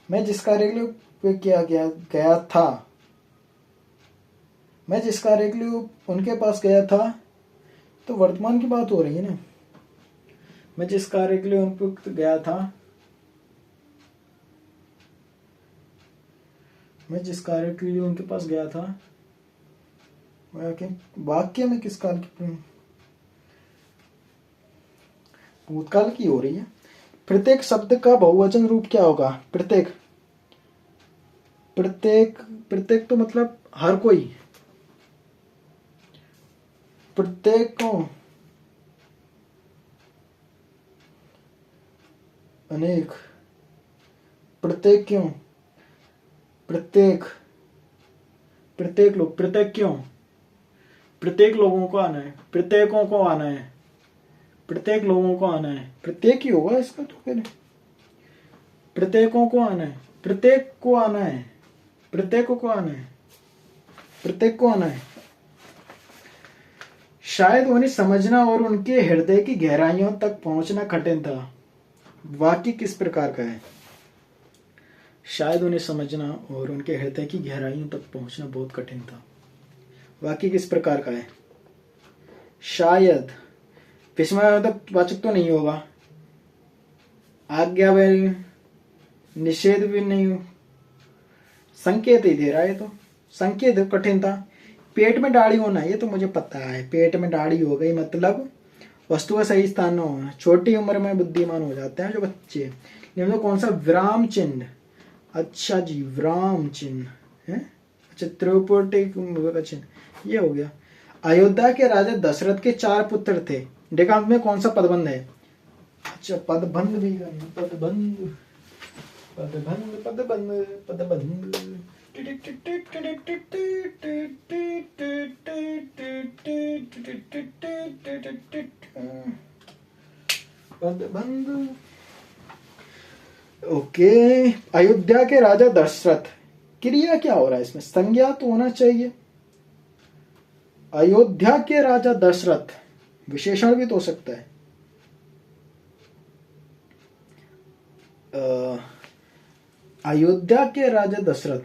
मैं जिस कार्य के लिए किया गया था, मैं जिस कार्य के लिए उनके पास गया था, तो वर्तमान की बात हो रही है ना। मैं जिस कार्य के लिए उनके गया था, मैं जिस कार्य के लिए उनके पास गया था, वाक्य में किस काल की, भूतकाल की हो रही है। प्रत्येक शब्द का बहुवचन रूप क्या होगा? प्रत्येक, प्रत्येक, प्रत्येक तो मतलब हर कोई, प्रत्येक को, अनेक, प्रत्येक क्यों, प्रत्येक, प्रत्येक लोग, प्रत्येक क्यों, प्रत्येक लोगों को आना है, प्रत्येकों को आना है, प्रत्येक लोगों को आना है, प्रत्येक ही होगा इसका तो फिर। प्रत्येकों को आना है, प्रत्येक को आना है, प्रत्येकों को आना है, प्रत्येक को आना है। शायद उन्हें समझना और उनके हृदय की गहराइयों तक पहुंचना कठिन था। वाक्य किस प्रकार का है? शायद उन्हें समझना और उनके हृदय की गहराइयों तक पहुंचना बहुत कठिन था। वाक्य किस प्रकार का है? शायद, विस्मयवाचक तो नहीं होगा, आज्ञा भी, निषेध भी नहीं हो, संकेत ही दे रहा है। तो संकेत कठिन था। पेट में दाढ़ी होना, ये तो मुझे पता है, पेट में दाढ़ी हो गई मतलब वस्तु का सही स्थान में होना। छोटी उम्र में बुद्धिमान हो जाते हैं जो बच्चे। निम्न में कौन सा विराम चिन्ह, अच्छा जी विराम चिन्ह है, अच्छा त्रिपुटिक चिन्ह, ये हो गया। अयोध्या के राजा दशरथ के 4 पुत्र थे, डेकांत में कौन सा पदबंध है, अच्छा पदबंध भी करना, पदबंध पदबंध पदबंध पदबंध पदबंध। ओके, अयोध्या के राजा दशरथ, क्रिया क्या हो रहा है इसमें, संज्ञा तो होना चाहिए। अयोध्या के राजा दशरथ, विशेषण भी तो हो सकता है। अयोध्या के राजा दशरथ,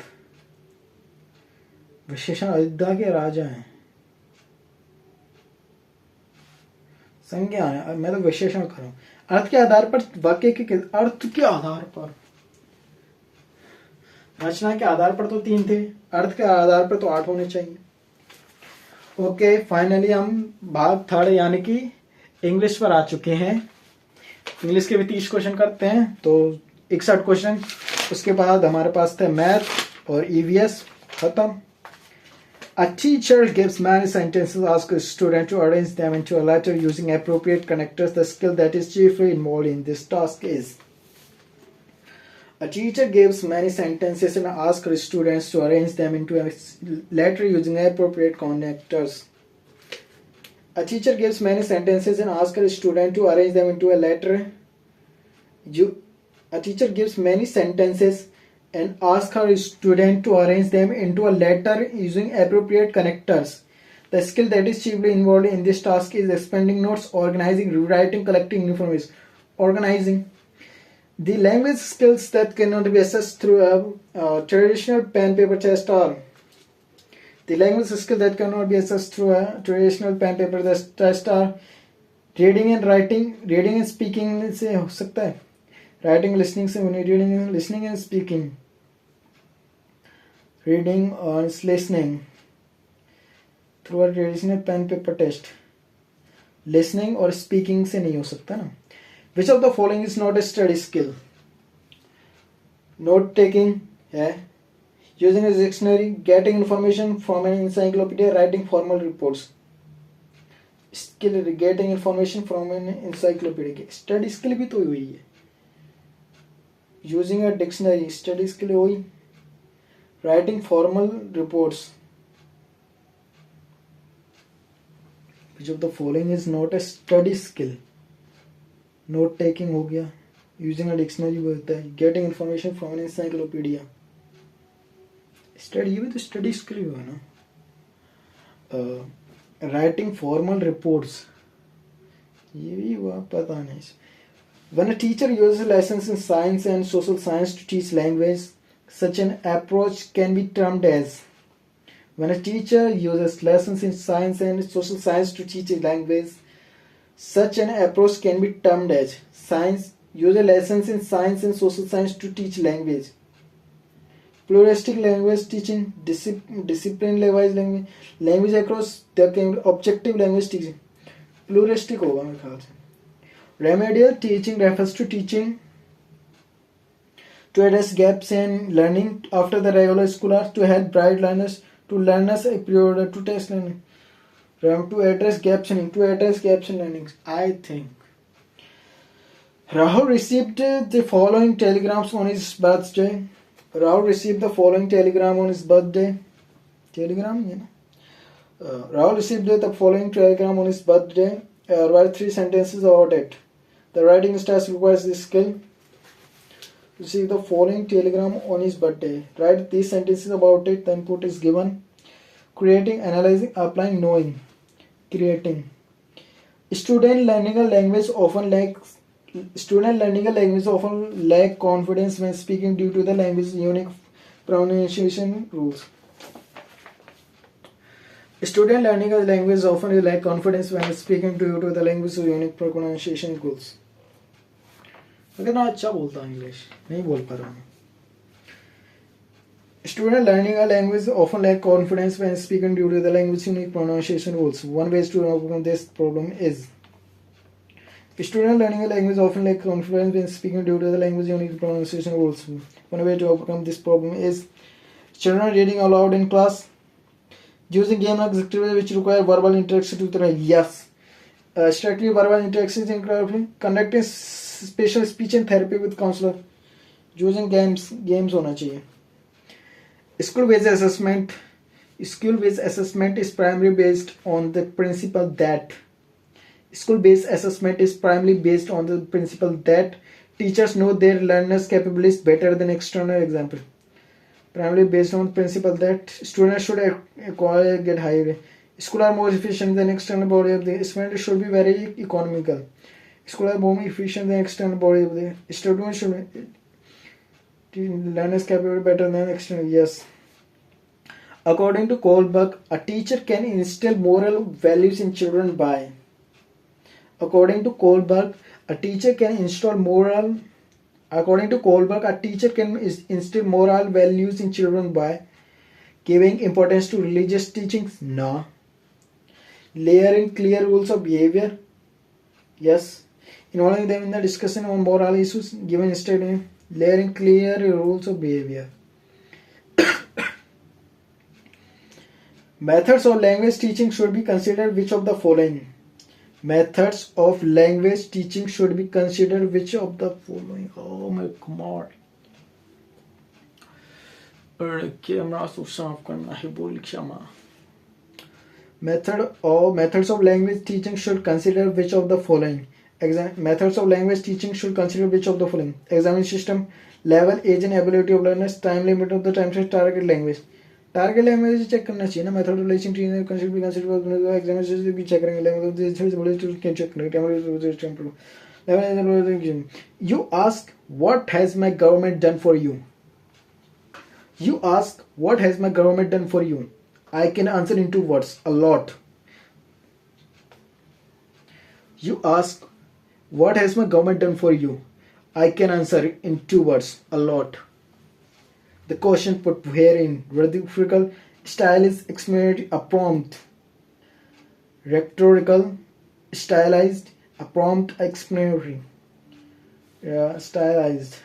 विशेषण अयोध्या के राजा हैं, संज्ञा है, मैं तो विशेषण कर रहा हूं। अर्थ के आधार पर वाक्य के अर्थ के आधार पर, रचना के आधार पर तो 3 थे, अर्थ के आधार पर तो 8 होने चाहिए। ओके, फाइनली हम भाग 3 यानी कि इंग्लिश पर आ चुके हैं। इंग्लिश के भी 30 क्वेश्चन करते हैं, तो 61 क्वेश्चन। उसके बाद हमारे पास थे मैथ और ईवीएस, खत्म। A teacher gives many sentences, asks a student to arrange them into a letter using appropriate connectors. The skill that is chiefly involved in this task is. A teacher gives many sentences and asks students to arrange them into a letter using appropriate connectors. A teacher gives many sentences and asks a student to arrange them into a letter. A teacher gives many sentences and asks her student to arrange them into a letter using appropriate connectors. The skill that is chiefly involved in this task is expanding notes, organizing, rewriting, collecting information. Organizing. The language skills that cannot be assessed through a traditional pen paper test are. The language skills that cannot be assessed through a traditional pen paper test are reading and writing. Reading and speaking से हो सकता है, writing listening से होने, reading listening and speaking. Reading or listening through a traditional pen paper test. Listening और speaking से नहीं हो सकता ना। Which of the following is not a study skill? Note taking है, using a dictionary, getting information from an encyclopedia, writing formal reports. Skill getting information from an encyclopedia, study skill भी तो हुई है। Using a dictionary, study skill हुई। Writing formal reports. Which of the following is not a study skill? Note taking हो गया, using a dictionary होता है, getting information from an encyclopedia. Study, ये भी तो study skill हुआ ना। Writing formal reports, ये भी हुआ, पता नहीं। When a teacher uses lessons in science and social science to teach language, such an approach can be termed as. When a teacher uses lessons in science and social science to teach a language, such an approach can be termed as. Science uses lessons in science and social science to teach language. Pluralistic language teaching, discipline-wise language, language across the objective language teaching. Pluralistic होगा मेरे ख्याल से। Remedial teaching refers to teaching to address gaps in learning after the regular school hours, to help bright learners, to learners a period to test learning, to address gaps in learning. I think Rahul received the following telegrams on his birthday. Rahul received the following telegram on his birthday. Telegram, yeah. Rahul received the following telegram on his birthday. Write 3 sentences about it. The writing task requires this skill. Receive the following telegram on his birthday. Write these sentences about it. The input is given. Creating, analyzing, applying, knowing. Creating. Student learning a language often lack confidence when speaking due to the language's unique pronunciation rules. Student learning a language often lack confidence when speaking to you to the language of unique pronunciation goals. अगर ना अच्छा बोलता हूँ इंग्लिश नहीं बोल पा रहा हूँ. Student learning a language often lack confidence when speaking due to the language unique pronunciation rules. One way to overcome this problem is student learning a language often lack confidence when speaking due to the language unique pronunciation rules. One way to overcome this problem is children reading aloud in class, using game activities which require verbal interaction to the yes. Strictly verbal interactions in conducting special speech and therapy with counselor. Using games होना चाहिए. School-based assessment is primarily based on the principle that teachers know their learners' capabilities better than external example. Primarily based on principle that students should get higher. School are more efficient than external body of the student should be very economical. School are more efficient than external body of the student should learners capability better than external. Yes. According to Kohlberg, a teacher can instill moral values in children by. According to Kohlberg, a teacher can instill moral values in children by giving importance to religious teachings. No. Layering clear rules of behavior. Yes. Involving them in the discussion on moral issues. Given instead layering clear rules of behavior. Methods of language teaching should be considered which of the following? Methods of language teaching should be considered which of the following? Oh my god. Methods of language teaching should consider which of the following? Methods of language teaching should consider which of the following? Examination system, level, age and ability of learners, time limit of the time set, target language. Target language check करना चाहिए ना. मेथोडोलॉजी एग्जामिनेशन भी चेक करेंगे. You ask what has my government done for you? You ask what has my government done for you? I can answer in 2 words, a lot. You ask what has my government done for you? I can answer in 2 words, a lot. The question put herein rhetorical style is explanatory, a prompt. Rhetorical, stylized, a prompt, explanatory. Stylized.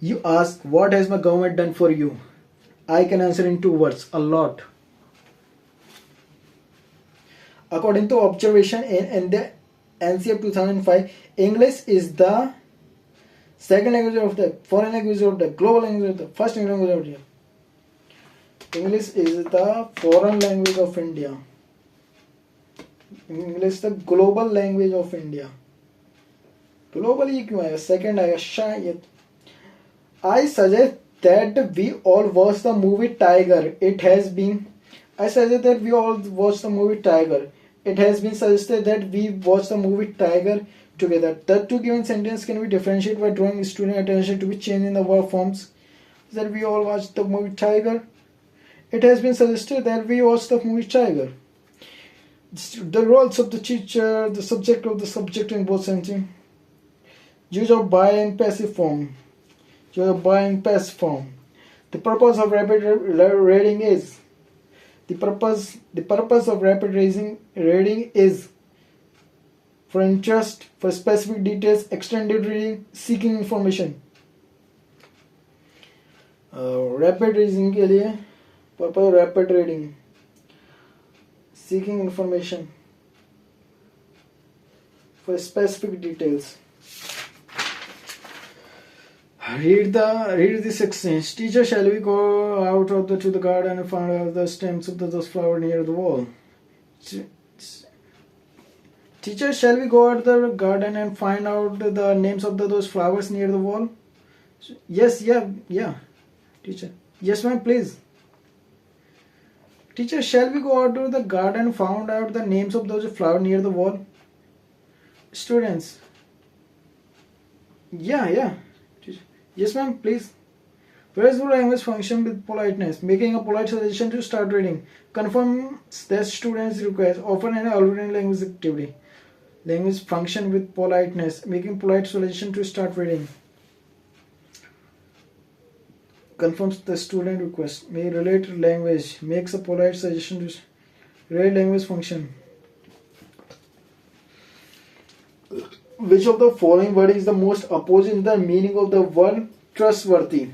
You ask, what has my government done for you? I can answer in 2 words, a lot. According to observation in the NCF 2005, English is the second language of the foreign language of the global language of the first language of India. English is the foreign language of India. English the global language of India. Globally क्यों आएगा? Second आएगा शायद. I suggest that we all watch the movie Tiger. I suggest that we all watch the movie Tiger. It has been suggested that we watch the movie Tiger together. The two given sentence can be differentiated by drawing student attention to be changed in the verb forms. That we all watch the movie Tiger. It has been suggested that we watch the movie Tiger. The roles of the teacher, the subject of the subject in both sentences. Use of by and passive form. Use of by and passive form. The purpose of rapid reading is. The purpose of rapid reading is for interest, for specific details, extended reading, seeking information. Rapid reading के लिए purpose of rapid reading, seeking information, for specific details. Read this exchange. Teacher, shall we go out to the garden and find out the stems of those flowers near the wall? Teacher, shall we go out the garden and find out the names of those flowers near the wall? Yes, yeah. Teacher, yes ma'am, please. Teacher, shall we go out to the garden and find out the names of those flowers near the wall? Students, yeah. Teacher, yes ma'am, please. Graceful language function with politeness, making a polite suggestion to start reading. Confirms that students' request, often an alternate language activity. Language function with politeness, making polite suggestion to start reading. Confirms the student request. May relate language, makes a polite suggestion to relate language function. Which of the following word is the most opposite in the meaning of the word trustworthy?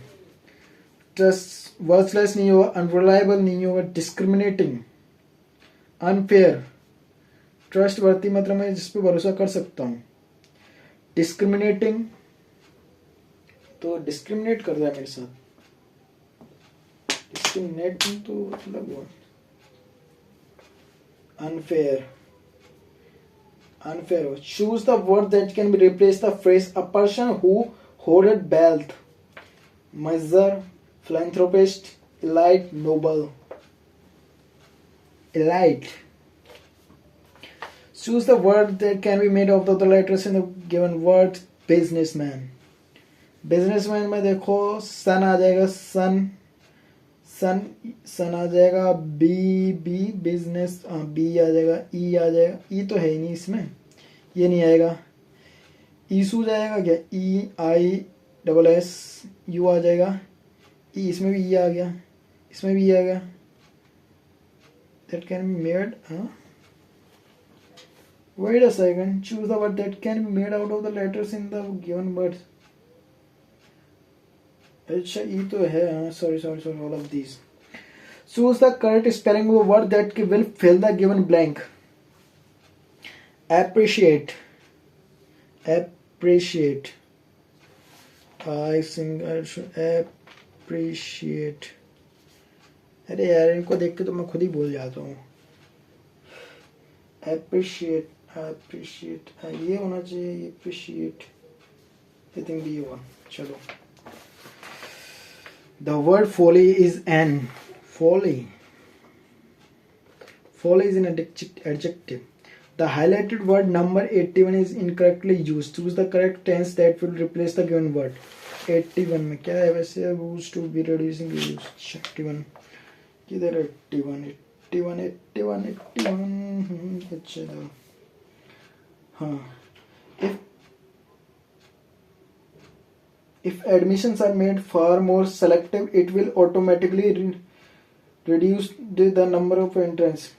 Trust worthless नहीं होगा, unreliable नहीं होगा, discriminating, unfair. trustworthy मतलब मैं जिस पे भरोसा कर सकता हूँ. discriminating तो discriminate कर रहा है मेरे साथ. discriminating तो मतलब वो unfair. Unfair. Choose the word that can be replaced the phrase a person who hoarded wealth. Miser, philanthropist, elite, noble. Elite. Choose the word that can be made out of the letters in the given word. Businessman. Businessman में देखो सन आ जाएगा, सन आ जाएगा, बी बिजनेस, बी आ जाएगा, ई आ जाएगा, ई तो है ही नहीं इसमें, ये नहीं आएगा. ईसू जाएगा क्या, ई आई डबल एस यू आ जाएगा, ई इसमें भी ई आ गया, इसमें भी ई आ गया. That can be made. Wait a second. Choose the word that can be made out of the letters in the given word. अच्छा ई तो है. Sorry all of these. Choose the correct spelling of word that will fill the given blank. appreciate, I think I should appreciate. अरे यार इनको देख के तो मैं खुद ही बोल जाता हूँ. appreciate ये होना चाहिए. appreciate I think ये हुआ. चलो. The word folly is an. Folly is an adjective. The highlighted word number 81 is incorrectly used. Choose the correct tense that will replace the given word. 81 में क्या है वैसे? Used to be reducing use. 81 किधर? 81 अच्छा. हाँ. If admissions are made far more selective, it will automatically reduce the number of entrants.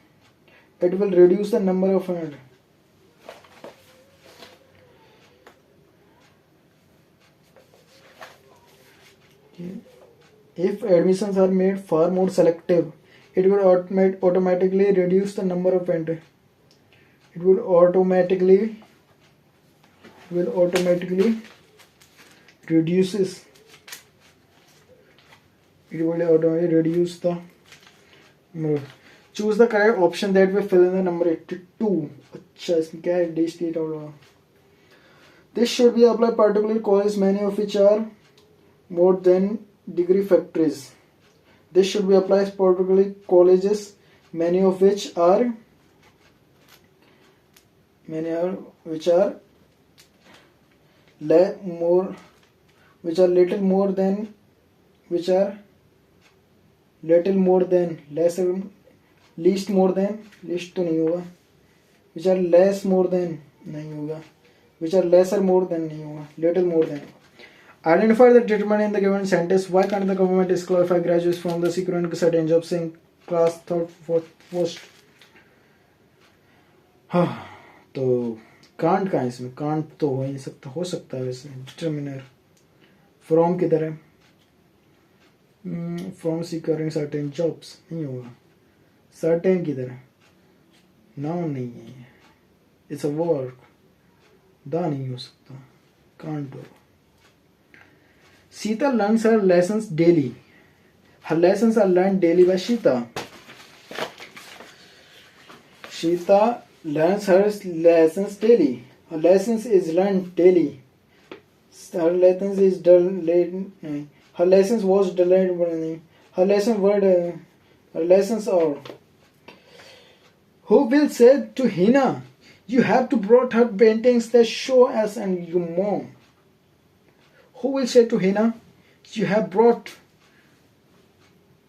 It will reduce the number of entrants. If admissions are made far more selective, it will automatically reduce the number of entrants. It will automatically reduces. It will automatically reduce the number. Choose the correct option that will fill in the number 82. अच्छा इसमें क्या है? D-state out. This should be applied particularly colleges, many of which are more than degree factories. This should be applied particularly colleges, many of which are little more than lesser. Least more than, least तो नहीं होगा. Which are less more than नहीं होगा. Which are lesser more than नहीं होगा. Little more than. Identify the determinant in the given sentence. Why can't the government disqualify graduates from the securing certain jobs in class third, fourth, post? हाँ तो कांट का है इसमें. कांट तो हो ही नहीं सकता. हो सकता है वैसे. डिटर्मिनर. फ्रॉम किधर है? फ्रॉम सिक्योरिंग सर्टेन जॉब्स नहीं होगा. सर्टेन किधर है? नाउन नहीं है. It's a work. दा नहीं हो सकता. कांट होगा. Sita learns her lessons daily. Her lessons are learned daily by Sita. Sita learns her lessons daily. Her lessons is learned daily. Her lessons is delayed. Her lessons was delayed. Her lessons are. Who will say to Hina, you have to brought her paintings that show us and your mom. Who will say to Hina, you have brought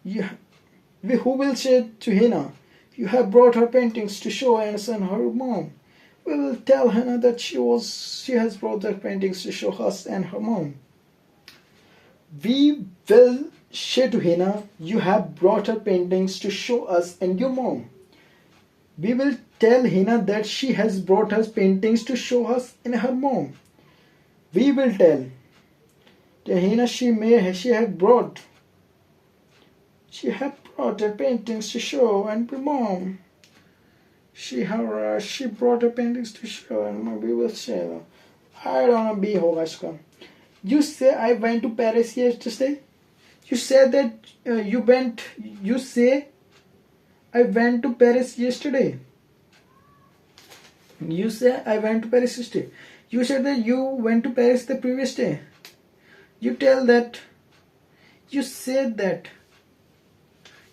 You, who will say to Hina, you have brought her paintings to show us and her mom. We will tell Hina that she has brought her paintings to show us and her mom. We will say to Hina, you have brought her paintings to show us and your mom. We will tell Hina that she has brought her paintings to show us and her mom. We will tell Hina she had brought her paintings to show and her mom. She brought her paintings to show and mom. We will say, I don't know be hoga iska. You say I went to Paris yesterday. You said that you went. You say I went to Paris yesterday. You say I went to Paris yesterday. You said that you went to Paris the previous day. You tell that. You said that.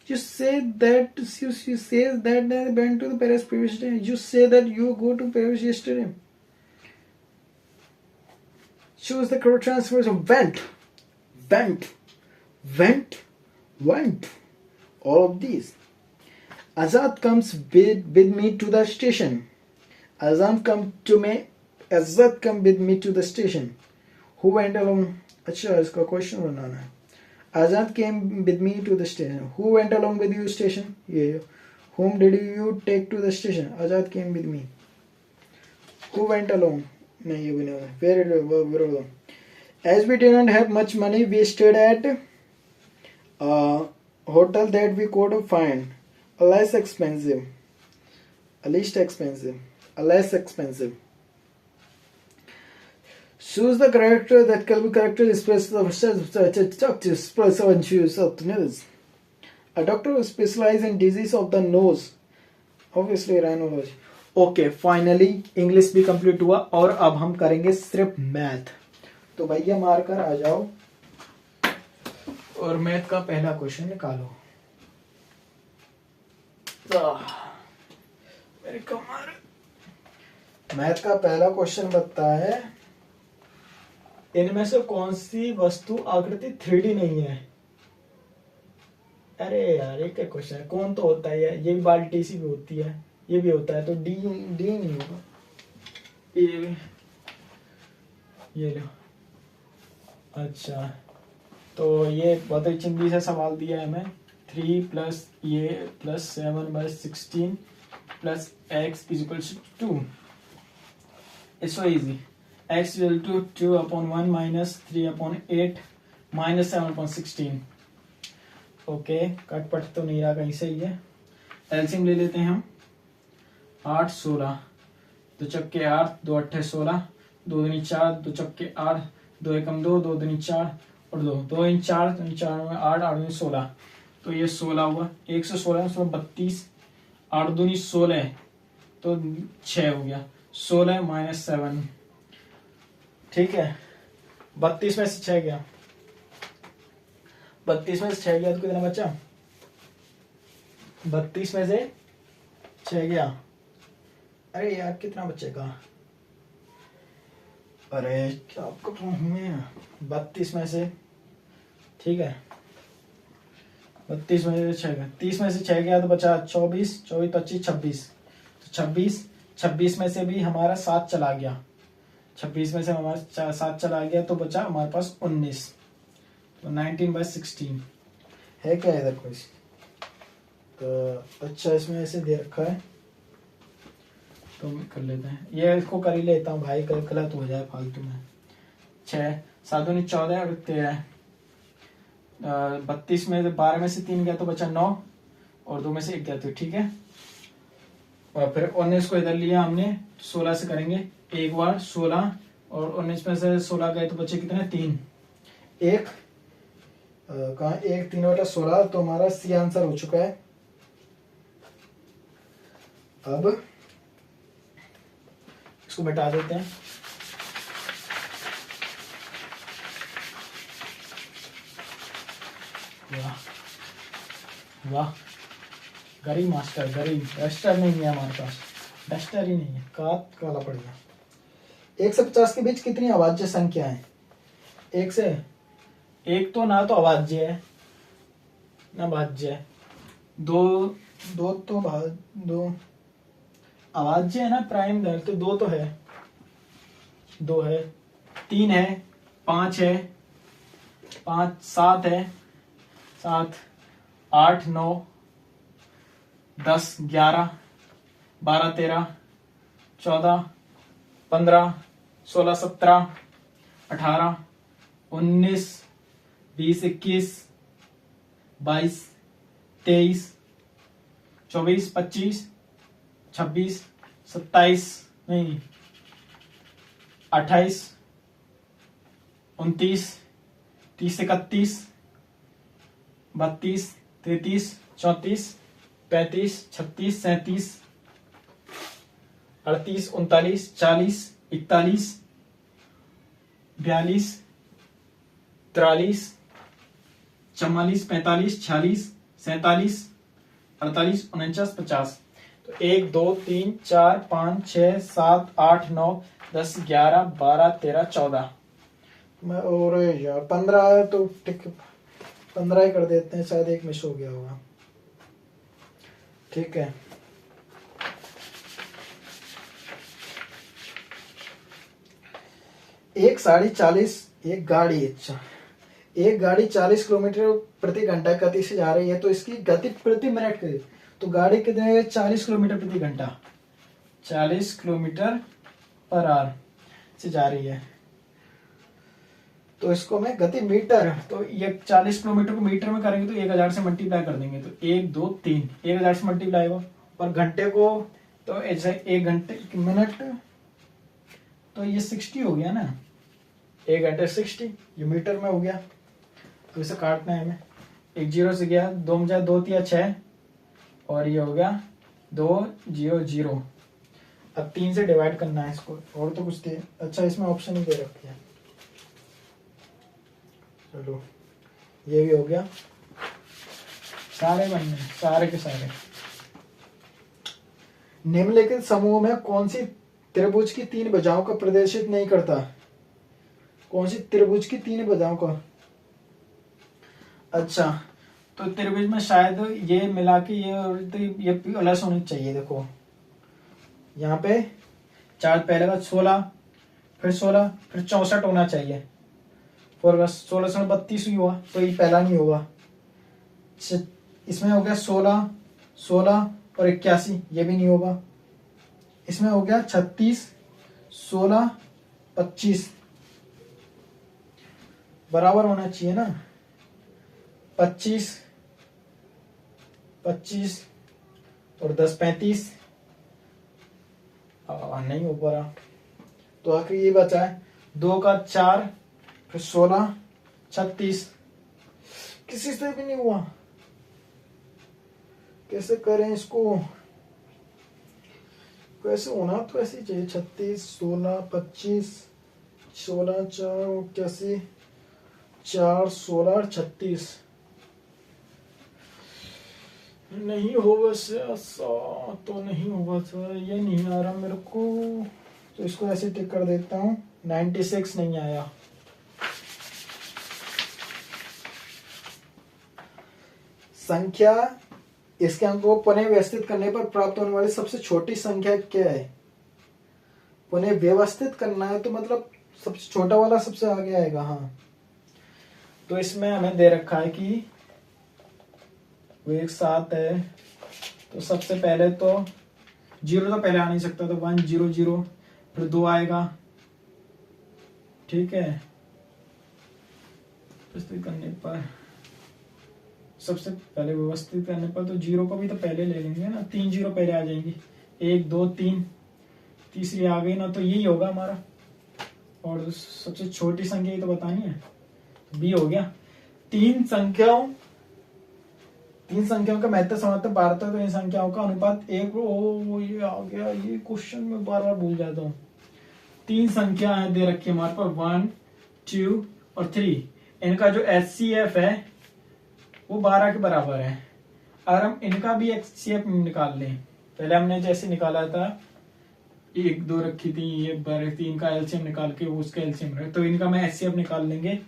You said that. You say that I went to the Paris previous day. You say that you go to Paris yesterday. Choose the correct transfers of went. All of these. Azad comes with me to the station. Azad come with me to the station. Who went along? अच्छा इसका क्वेश्चन बनाना है. Azad came with me to the station. Who went along with you station? ये. Whom did you take to the station? Azad came with me. Who went along? नहीं ये भी नहीं. Where? As we didn't have much money, we stayed at a hotel that we could find. Less expensive. Choose the character that can be character express the nose. A doctor who specializes in disease of the nose. Obviously rhinology. Okay, finally English भी कंप्लीट हुआ और अब हम करेंगे सिर्फ मैथ. तो भैया मारकर आ जाओ और मैथ का पहला क्वेश्चन निकालो. मेरी कमर. मैथ का पहला क्वेश्चन बताता है इनमें से कौन सी वस्तु आकृति 3D नहीं है. अरे यार ये क्या क्वेश्चन है. कौन तो होता है ये भी बाल्टी सी भी होती है, ये भी होता है, तो डी नहीं होगा. ये लो. अच्छा तो ये बहुत ही चिंदी से सवाल दिया है हमें. 3 प्लस ये plus 7/16 plus x is 2. It's so easy. x is 2/1 minus 3/8 minus 7/16. Okay कटपट तो नहीं रहा कहीं से. ये एलसीएम ले लेते हैं हम. 8 16 2 चक्के 8 2 8 16 2 दूनी 4 2 चक्के 8 2 एकम 2 2 दूनी 4 और 2 2 इन 4 2 4 में 8 8 दूनी 16. तो ये 16 हुआ. 116 32 8 दूनी 16 तो 6 हो गया. 16 माइनस 7. ठीक है. 32 में से 6 गया. 32 में से 6 गया तो कितना बचा? 32 में से 6 गया. अरे यार कितना बचेगा? अरे क्या आपको तो मैं 32 में से. ठीक है 32 में से 6 गया. 30 में से 6 गया तो बचा 24 24 25 26. तो 26 में से भी हमारा 7 चला गया. 26 में से हमारा 7 चला गया तो बचा हमारे पास 19. तो 19/16 है क्या इधर कोई? तो अच्छा इसमें ऐसे दे रखा है तो कर लेते हैं. ये इसको कर ही लेता हूँ भाई, गलत हो जाए फालतू में. 6 7 दूनी 14 और 13. 32 में से 12 में से 3 गया तो बचा 9 और 2 में से 1 गया तो ठीक है. और फिर 19 को इधर लिया हमने. 16 से करेंगे एक बार 16 और 19 में से 16 गए तो बचे कितने? 3. एक कहा 1 3/16 तो हमारा सी आंसर हो चुका है. अब इसको मिटा देते हैं. वाह वाह गरीब मास्टर. गरीब डस्टर नहीं है हमारे पास. डस्टर ही नहीं है. काला पड़ गया. 1 से 50 के बीच कितनी अभाज्य संख्या है? 1 से 1 तो ना तो अभाज्य है. ना भाज्य है। दो दो तो दो अभाज्य है ना, प्राइम दर तो दो तो है, दो है, तीन है, पांच है, पांच सात है, सात आठ नौ 10 11 12 13 14 15 16 17 18 19 20 21 22 23 24 25 26 27 नहीं 28 29 30 31 32 33 34 35 36 37 38 39 40 41 42 43 44 45 46 47 48 49 50। तो 1 2 3 4 5 6 7 8 9 10 11 12 13 14 मैं और यार 15 है तो ठीक, 15 ही कर देते हैं, शायद एक मिस हो गया होगा। ठीक है, एक साड़ी 40 एक गाड़ी, अच्छा एक गाड़ी 40 किलोमीटर प्रति घंटा गति से जा रही है, तो इसकी गति प्रति मिनट की, तो गाड़ी कितने 40 किलोमीटर प्रति घंटा, 40 किलोमीटर पर आवर से जा रही है, तो इसको मैं गति मीटर, तो ये 40 किलोमीटर को मीटर में करेंगे तो 1000 से मल्टीप्लाई कर देंगे, तो 1 2 3 1000 से मल्टीप्लाई होगा, और घंटे को तो ऐसे 1 घंटे मिनट, तो ये 60 हो गया ना, 1 घंटे 60, ये मीटर में हो गया। तो इसे काटना है हमें, एक जीरो से गया, 2 में जाए 2 तिया 6, और ये हो गया 2 0 0। अब 3 से डिवाइड करना है इसको, और तो कुछ दे, अच्छा इसमें ऑप्शन ही दे रखी है, चलो ये भी हो गया, सारे बनने सारे के सारे। निम्नलिखित समूह में कौन सी त्रिभुज की 3 भुजाओं को प्रदर्शित नहीं करता, कौन सी त्रिभुज की 3 भुजाओं को, अच्छा तो त्रिभुज में शायद ये मिला के ये और तो ये प्लस होनी चाहिए, देखो यहाँ पे 4 पहले का 16 फिर 16 फिर 64 होना चाहिए, और 16 से 32 ही हुआ, तो ये पहला नहीं होगा। इसमें हो गया 16 16 और 81, ये भी नहीं होगा। इसमें हो गया 36 16 25, बराबर होना चाहिए ना, 25 25 और 10 35, नहीं हो पा रहा, तो आखिर ये बचा है 2 का 4 फिर 16 36, किसी से भी नहीं हुआ, कैसे करें इसको, कैसे होना तो ऐसे चाहिए, 36 16 25 16 4 81 4 16 36, नहीं होगा ऐसा तो नहीं होगा सर, ये नहीं आ रहा मेरे को, तो इसको ऐसे टिक कर देता हूँ, 96 नहीं आया। संख्या, इसके अंक को पुनः व्यवस्थित करने पर प्राप्त होने वाली सबसे छोटी संख्या क्या है, पुनः व्यवस्थित करना है तो मतलब सबसे छोटा वाला सबसे आगे आएगा। हाँ, तो इसमें हमें दे रखा है कि वो एक 7 है, तो सबसे पहले तो 0 तो पहले आ नहीं सकता, तो 1 0 0, फिर 2 आएगा, ठीक है, व्यवस्थित करने पर सबसे पहले व्यवस्थित करने पर तो 0 को भी तो पहले ले लेंगे ना, 3 0 पहले आ जाएंगी, 1 2 3, तीसरी आ गई ना, तो यही होगा हमारा, और सबसे छोटी संख्या ही तो बतानी है, बी हो गया। तीन संख्याओं का महत्व समझते भारत, तो इन संख्याओं का अनुपात 1, ओ ये आ गया, ये क्वेश्चन में बार बार भूल जाता हूँ। 3 संख्या है दे रखी है हमारे पास, 1 2 और 3, इनका जो HCF है वो 12 के बराबर है। अगर हम इनका भी HCF निकाल लें, पहले हमने जैसे निकाला था 1 2 रखी थी, ये 3 का एलसीएम निकाल के उसका एलसीएम रहे, तो इनका मैं HCF निकाल लेंगे,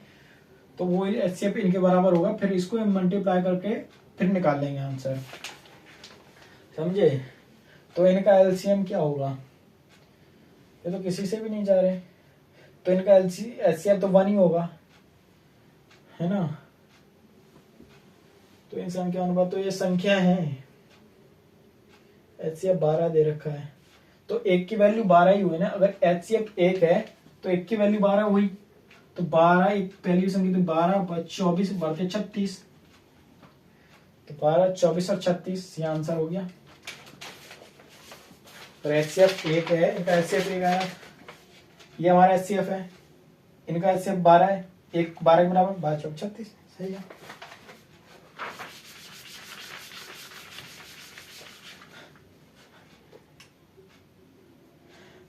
तो वो HCF इनके बराबर होगा, फिर इसको मल्टीप्लाई करके फिर निकाल लेंगे आंसर, समझे। तो इनका LCM क्या होगा, ये तो किसी से भी नहीं जा रहे, तो इनका HCF तो 1 ही होगा, है ना। तो इन संख्या अनुपात, तो ये संख्या है, HCF 12 दे रखा है, तो 1 की वैल्यू 12 ही हुई ना। अगर HCF 1 है तो 1 की वैल्यू 12 हुई, तो 12 एक पहली संख्या, तो 12 24 बढ़ते 36, तो 12 24 और 36, ये आंसर हो गया। और HCF 1 है, इनका HCF 1 आया, ये हमारा HCF है, इनका HCF 12 है, 1 12 के बराबर, 12 24 36, सही है।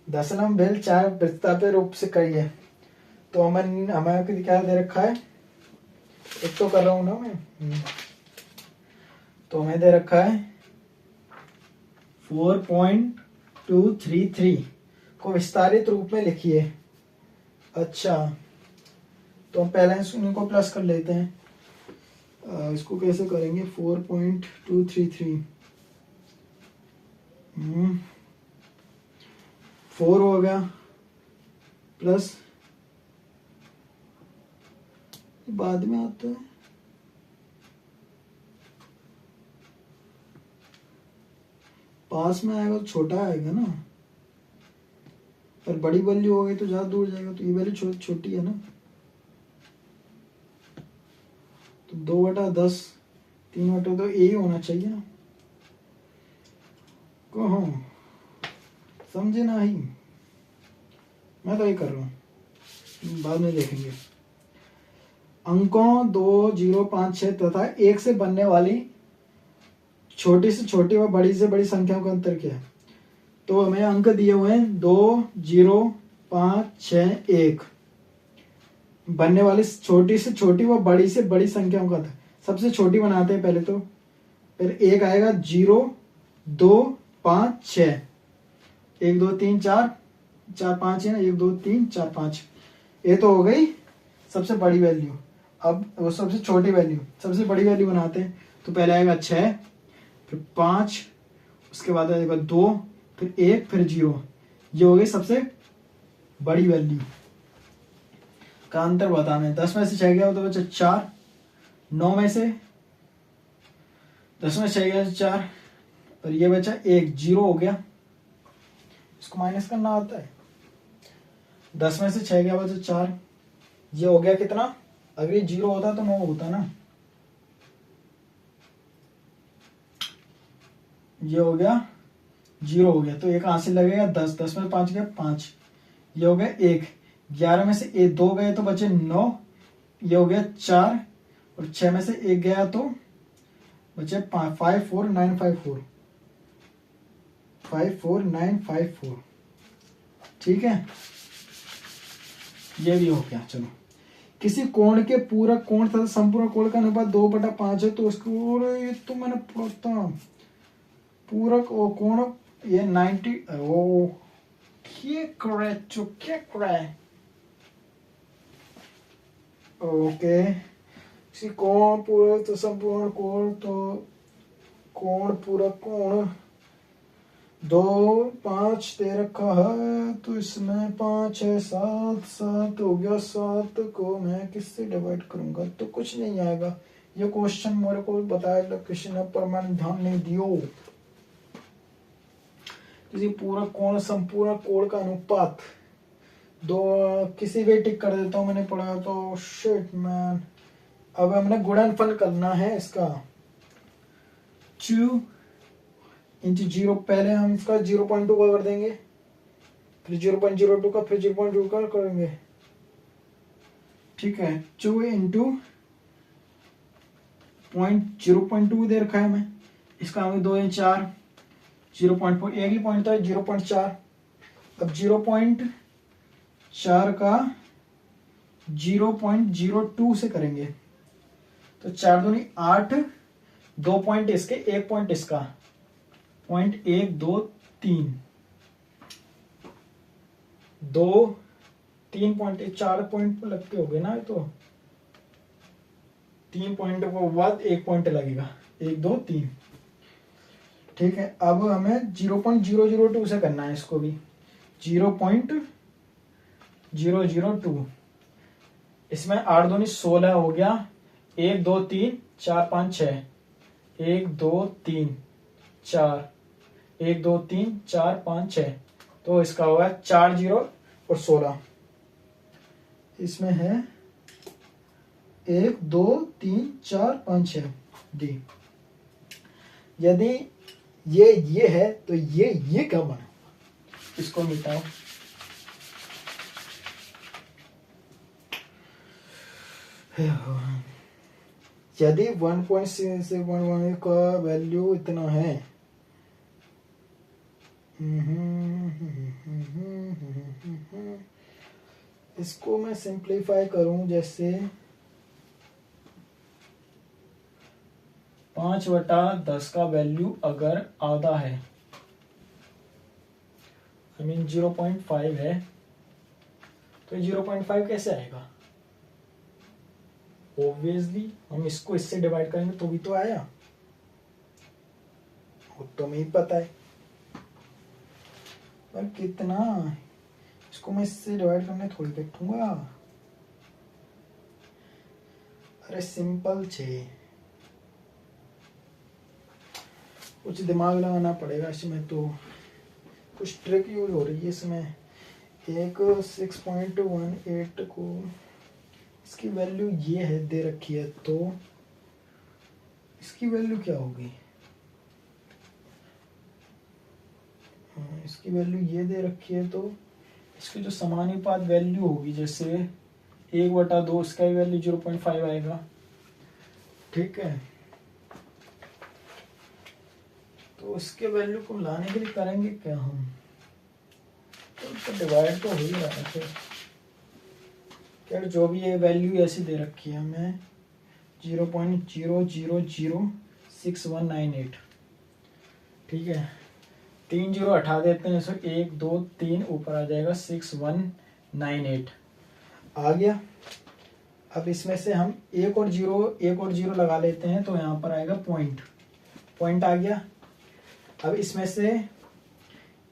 दशमलव भेद 4 विस्थापित रूप से करिए, तो हमें क्या दे रखा है, एक तो कर रहा हूं ना मैं, तो हमें दे रखा है 4.233 को विस्तारित रूप में लिखिए। अच्छा, तो हम पहले इनको प्लस कर लेते हैं, इसको कैसे करेंगे, 4.233 4 हो गया प्लस, बाद में आता है, पास में आएगा तो छोटा आएगा ना, पर बड़ी वैल्यू हो गई तो ज्यादा दूर जाएगा, तो ये वैल्यू छोटी है ना, तो 2/10, 3/2 तो ए होना चाहिए ना, कहो समझे ना ही, मैं तो ये कर रहा हूँ, बाद में देखेंगे। अंकों 2, 0, 5, 6 तथा 1 से बनने वाली छोटी से छोटी व बड़ी से बड़ी संख्याओं का अंतर क्या है। तो हमें अंक दिए हुए हैं 2, 0, 5, 6, 1, बनने वाली छोटी से छोटी व बड़ी से बड़ी संख्याओं का अंतर, सबसे छोटी बनाते हैं पहले, तो फिर 1 आएगा, 0, 2, 5, 6, 1 2 3 4 4 5 है ना, 1 2 3 4 5, ये तो हो गई सबसे बड़ी वैल्यू। अब वो सबसे छोटी वैल्यू, सबसे बड़ी वैल्यू बनाते हैं, तो पहले आएगा 6, फिर 5, उसके बाद आएगा 2, फिर 1, फिर 0, ये हो गई सबसे बड़ी वैल्यू का अंतर बताना है। 10 में से 6 गया तो बचा 4, 9 में से 10 में 6 गया 4, और ये बचा 1, 0 हो गया, इसको माइनस करना आता है, 10 में से 6 गया बचा 4, ये हो गया कितना, अगर ये 0 होता तो 9 होता ना, ये हो गया 0 हो गया, तो एक हासिल लगेगा 10, 10 में 5 गया 5, ये हो गया 1, 11 में से 2 गए तो बचे 9, ये हो गया 4, और 6 में से 1 गया तो बचे 5, 4 9 5 4, 5 4 9 5 4, ठीक है, ये भी हो गया। चलो, किसी कोण के पूरक कोण तथा संपूर्ण कोण का अनुपात 2/5 है, तो उसको, ये तो मैंने पढ़ता, पूरक और कोण ये 90, ओ क्या करे, ओके, किसी कोण पूरक तो संपूर्ण कोण, तो कोण पूरक कोण 2 5 दे रखा है, तो इसमें 5 है, 7 7 हो गया, 7 को मैं किससे डिवाइड करूंगा, तो कुछ नहीं आएगा। ये क्वेश्चन मेरे को बताया किसी ने, पर मैंने ध्यान नहीं दियो। किसी पूरक कोण संपूर्ण कोण का अनुपात 2, किसी भी टिक कर देता हूं, मैंने पढ़ा तो, शिट मैन। अब हमने गुणनफल करना है इसका, 2 इंटू 0, पहले हम इसका 0.2 का कर देंगे, फिर 0.02 का, फिर 0.2 का करेंगे, ठीक है। 2 इंटू 0.2 दे रखा है हमें, इसका हमें 2 4, 0.4, एक ही पॉइंट था 0.4, अब 0.4 का 0.02 से करेंगे, तो 4 दूनी 8, 2 पॉइंट इसके, 1 पॉइंट इसका, 1 2 3, 2 3 पॉइंट, 4 पॉइंट लगते हो गए ना, तो 3 पॉइंट के बाद 1 पॉइंट लगेगा, 1 2 3। ठीक है, अब हमें 0.002 से करना है इसको भी, 0.002। इसमें 8 दूनी 16 हो गया, 1 2 3 4 5 6, 1 2 3 4, 1 2 3 4 5 6, तो इसका होगा 4 0 और 16। इसमें है 1 2 3 4 5 6 डी। यदि ये है तो ये क्या बना, इसको मिटाओ। यदि 1.611 का वैल्यू इतना है, इसको मैं सिंप्लीफाई करूं, जैसे 5/10 का वैल्यू अगर आधा है, I mean 0.5 है, तो 0.5 कैसे आएगा? ऑब्वियसली हम इसको इससे डिवाइड करेंगे तो भी तो आया, वो तो नहीं पता है, पर कितना, इसको मैं इससे डिवाइड करने थोड़ी बैठूंगा। अरे सिंपल छे, कुछ दिमाग लगाना पड़ेगा इसमें, तो कुछ ट्रिक यूज हो रही है इसमें। एक 6.18 को इसकी वैल्यू ये है दे रखी है, तो इसकी वैल्यू क्या होगी? इसकी वैल्यू ये दे रखी है, तो इसकी जो समानुपात वैल्यू होगी, जैसे 1/2, इसका वैल्यू 0.5 आएगा। ठीक है, तो इसके वैल्यू को लाने के लिए करेंगे क्या हम, तो डिवाइड तो हो ही रहा है फिर। खैर जो भी ये वैल्यू ऐसी दे रखी है हमें 0.0006198। ठीक है, 3 जीरो हटा देते हैं, सो 1 2 3 ऊपर आ जाएगा 6198 आ गया। अब इसमें से हम एक और जीरो लगा लेते हैं, तो यहाँ पर आएगा पॉइंट आ गया। अब इसमें से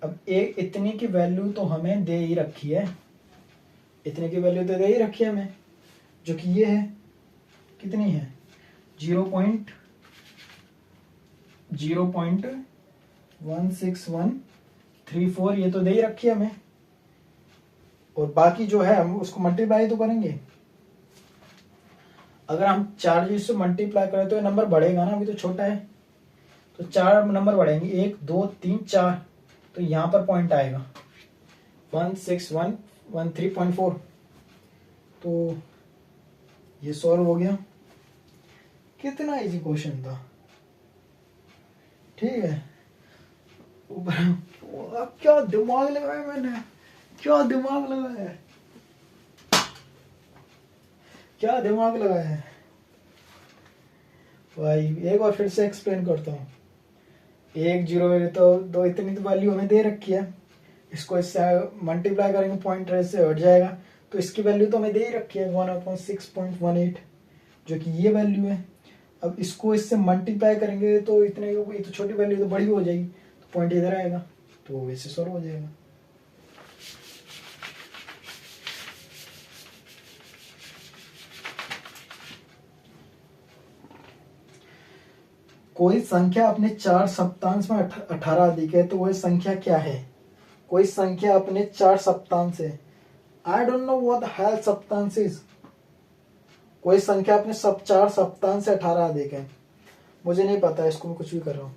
अब एक इतनी की वैल्यू तो हमें दे ही रखी है, इतने की वैल्यू तो दे ही रखी है हमें, जो कि ये है, कितनी है 0.16134, ये तो दे ही रखी है हमें। और बाकी जो है हम उसको मल्टीप्लाई तो करेंगे। अगर हम 4 से मल्टीप्लाई करें तो ये नंबर बढ़ेगा ना, अभी तो छोटा है, तो 4 नंबर बढ़ेंगे, 1 2 3 4, तो यहां पर पॉइंट आएगा 16113.4। तो ये सॉल्व हो गया। कितना इजी क्वेश्चन था। ठीक है, क्या दिमाग लगाया मैंने, क्या दिमाग लगाया है भाई। एक बार फिर से एक्सप्लेन करता हूँ। 1 0 तो दो, इतनी तो वैल्यू हमें दे रखी है, इसको इससे मल्टीप्लाई करेंगे पॉइंट से हट जाएगा, तो इसकी वैल्यू तो हमें दे ही रखी है 1/6.18, जो कि ये वैल्यू है। अब इसको इससे मल्टीप्लाई करेंगे तो इतने, ये तो छोटी वैल्यू तो बड़ी हो जाएगी, तो पॉइंट इधर आएगा, तो वैसे सॉल्व हो जाएगा। कोई संख्या अपने 4 सप्तांश में 18 अधिक है, तो वह संख्या क्या है? कोई संख्या अपने 4 सप्तांश से, I don't know what the hell सप्तांश इज। कोई संख्या अपने 4 सप्तांश से 18 अधिक है, मुझे नहीं पता, इसको मैं कुछ भी कर रहा हूँ।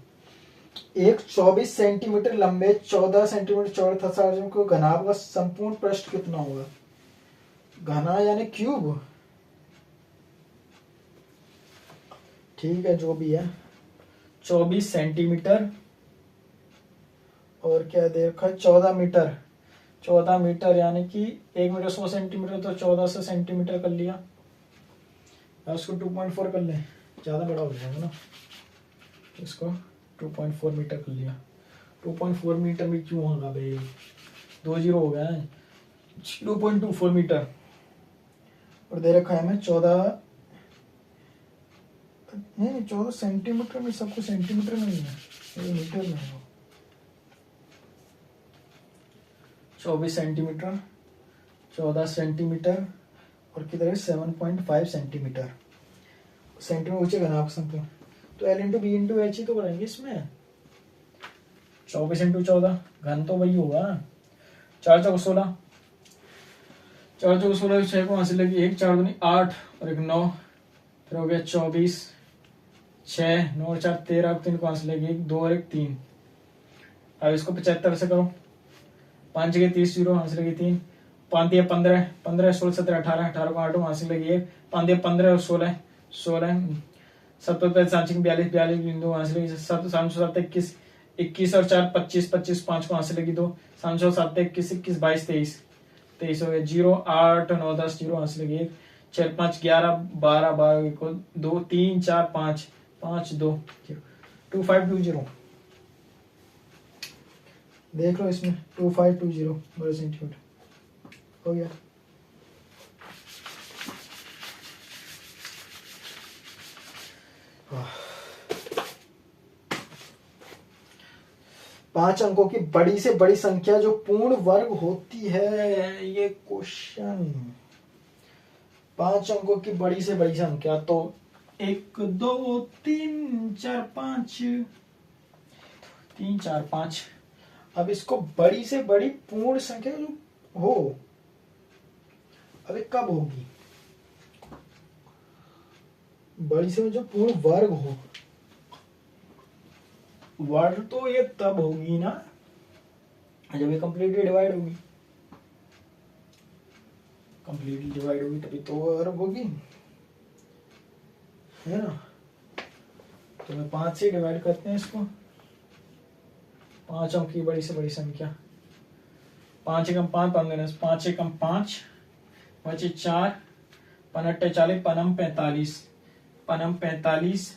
एक 24 सेंटीमीटर लंबे 14 सेंटीमीटर चौड़े तथा को घनाभ का संपूर्ण पृष्ठ कितना होगा? घना यानी क्यूब, ठीक है, जो भी है 24 सेंटीमीटर और क्या दे रखा है 14 मीटर। 14 मीटर यानी कि 1 मीटर 100 सेंटीमीटर, तो 1400 सेंटीमीटर कर लिया। उसको 2.4 कर लें, ज़्यादा बड़ा हो जाएगा ना, इसको 2.4 मीटर कर लिया। 2.4 मीटर में क्यों होगा भाई, 2 जीरो हो गया है, 2.24 मीटर। और दे रखा है हमें 14 नहीं 14 सेंटीमीटर में, सबको सेंटीमीटर में ही है, ये मीटर में है। 24 सेंटीमीटर, 14 सेंटीमीटर और किधर है 7.5 सेंटीमीटर। सेंटीमीटर पूछेगा ना आप सबको, तो L into B into H ही तो करेंगे इसमें। 24 इंटू 14 घन तो वही होगा, 4 चौक 16, 4 चौक 16, 6 को वहां से लगी 1, 4 दूनी 8 और 1 9, फिर हो गया 24, 6 9 4 13, 3 को वहां से लगी 1 2 और 1 3। अब इसको 75 से करो, 5 के 30 जीरो वहां से लगी 3, 5 दिया 15, 15 16 17 18, 18 को 8 वहां से लगी 1, 5 दिया 15 और 16 16, 7 5 42 42 बिंदु वहां से लगी 7 7 7 21 21 और 4 25 25, 5 को वहां से लगी 2, 7 7 21 21 22 23 23 हो गया 0 8 9 10 0 वहां से लगी 1, 4 5 11 12 12 को 2 3 4 5 5 2 2520। देख लो इसमें 2520 वर्ग सेंटीमीटर हो गया। पांच अंकों की बड़ी से बड़ी संख्या जो पूर्ण वर्ग होती है, ये क्वेश्चन। 5 अंकों की बड़ी से बड़ी संख्या तो 1 2 3 4 5 3 4 5। अब इसको बड़ी से बड़ी पूर्ण संख्या जो हो, अब ये कब होगी? बड़ी से जो पूर्ण वर्ग हो, वर्ग तो ये तब होगी ना जब ये कंप्लीटली डिवाइड होगी, कंप्लीटली डिवाइड होगी तभी तो वर्ग होगी, है ना। तो मैं 5 से डिवाइड करते हैं इसको, 5 अंक की बड़ी से बड़ी संख्या, 5 एकम 5 5 एकम 5 बचे 4, 5 40 पनम 45 पनम 45,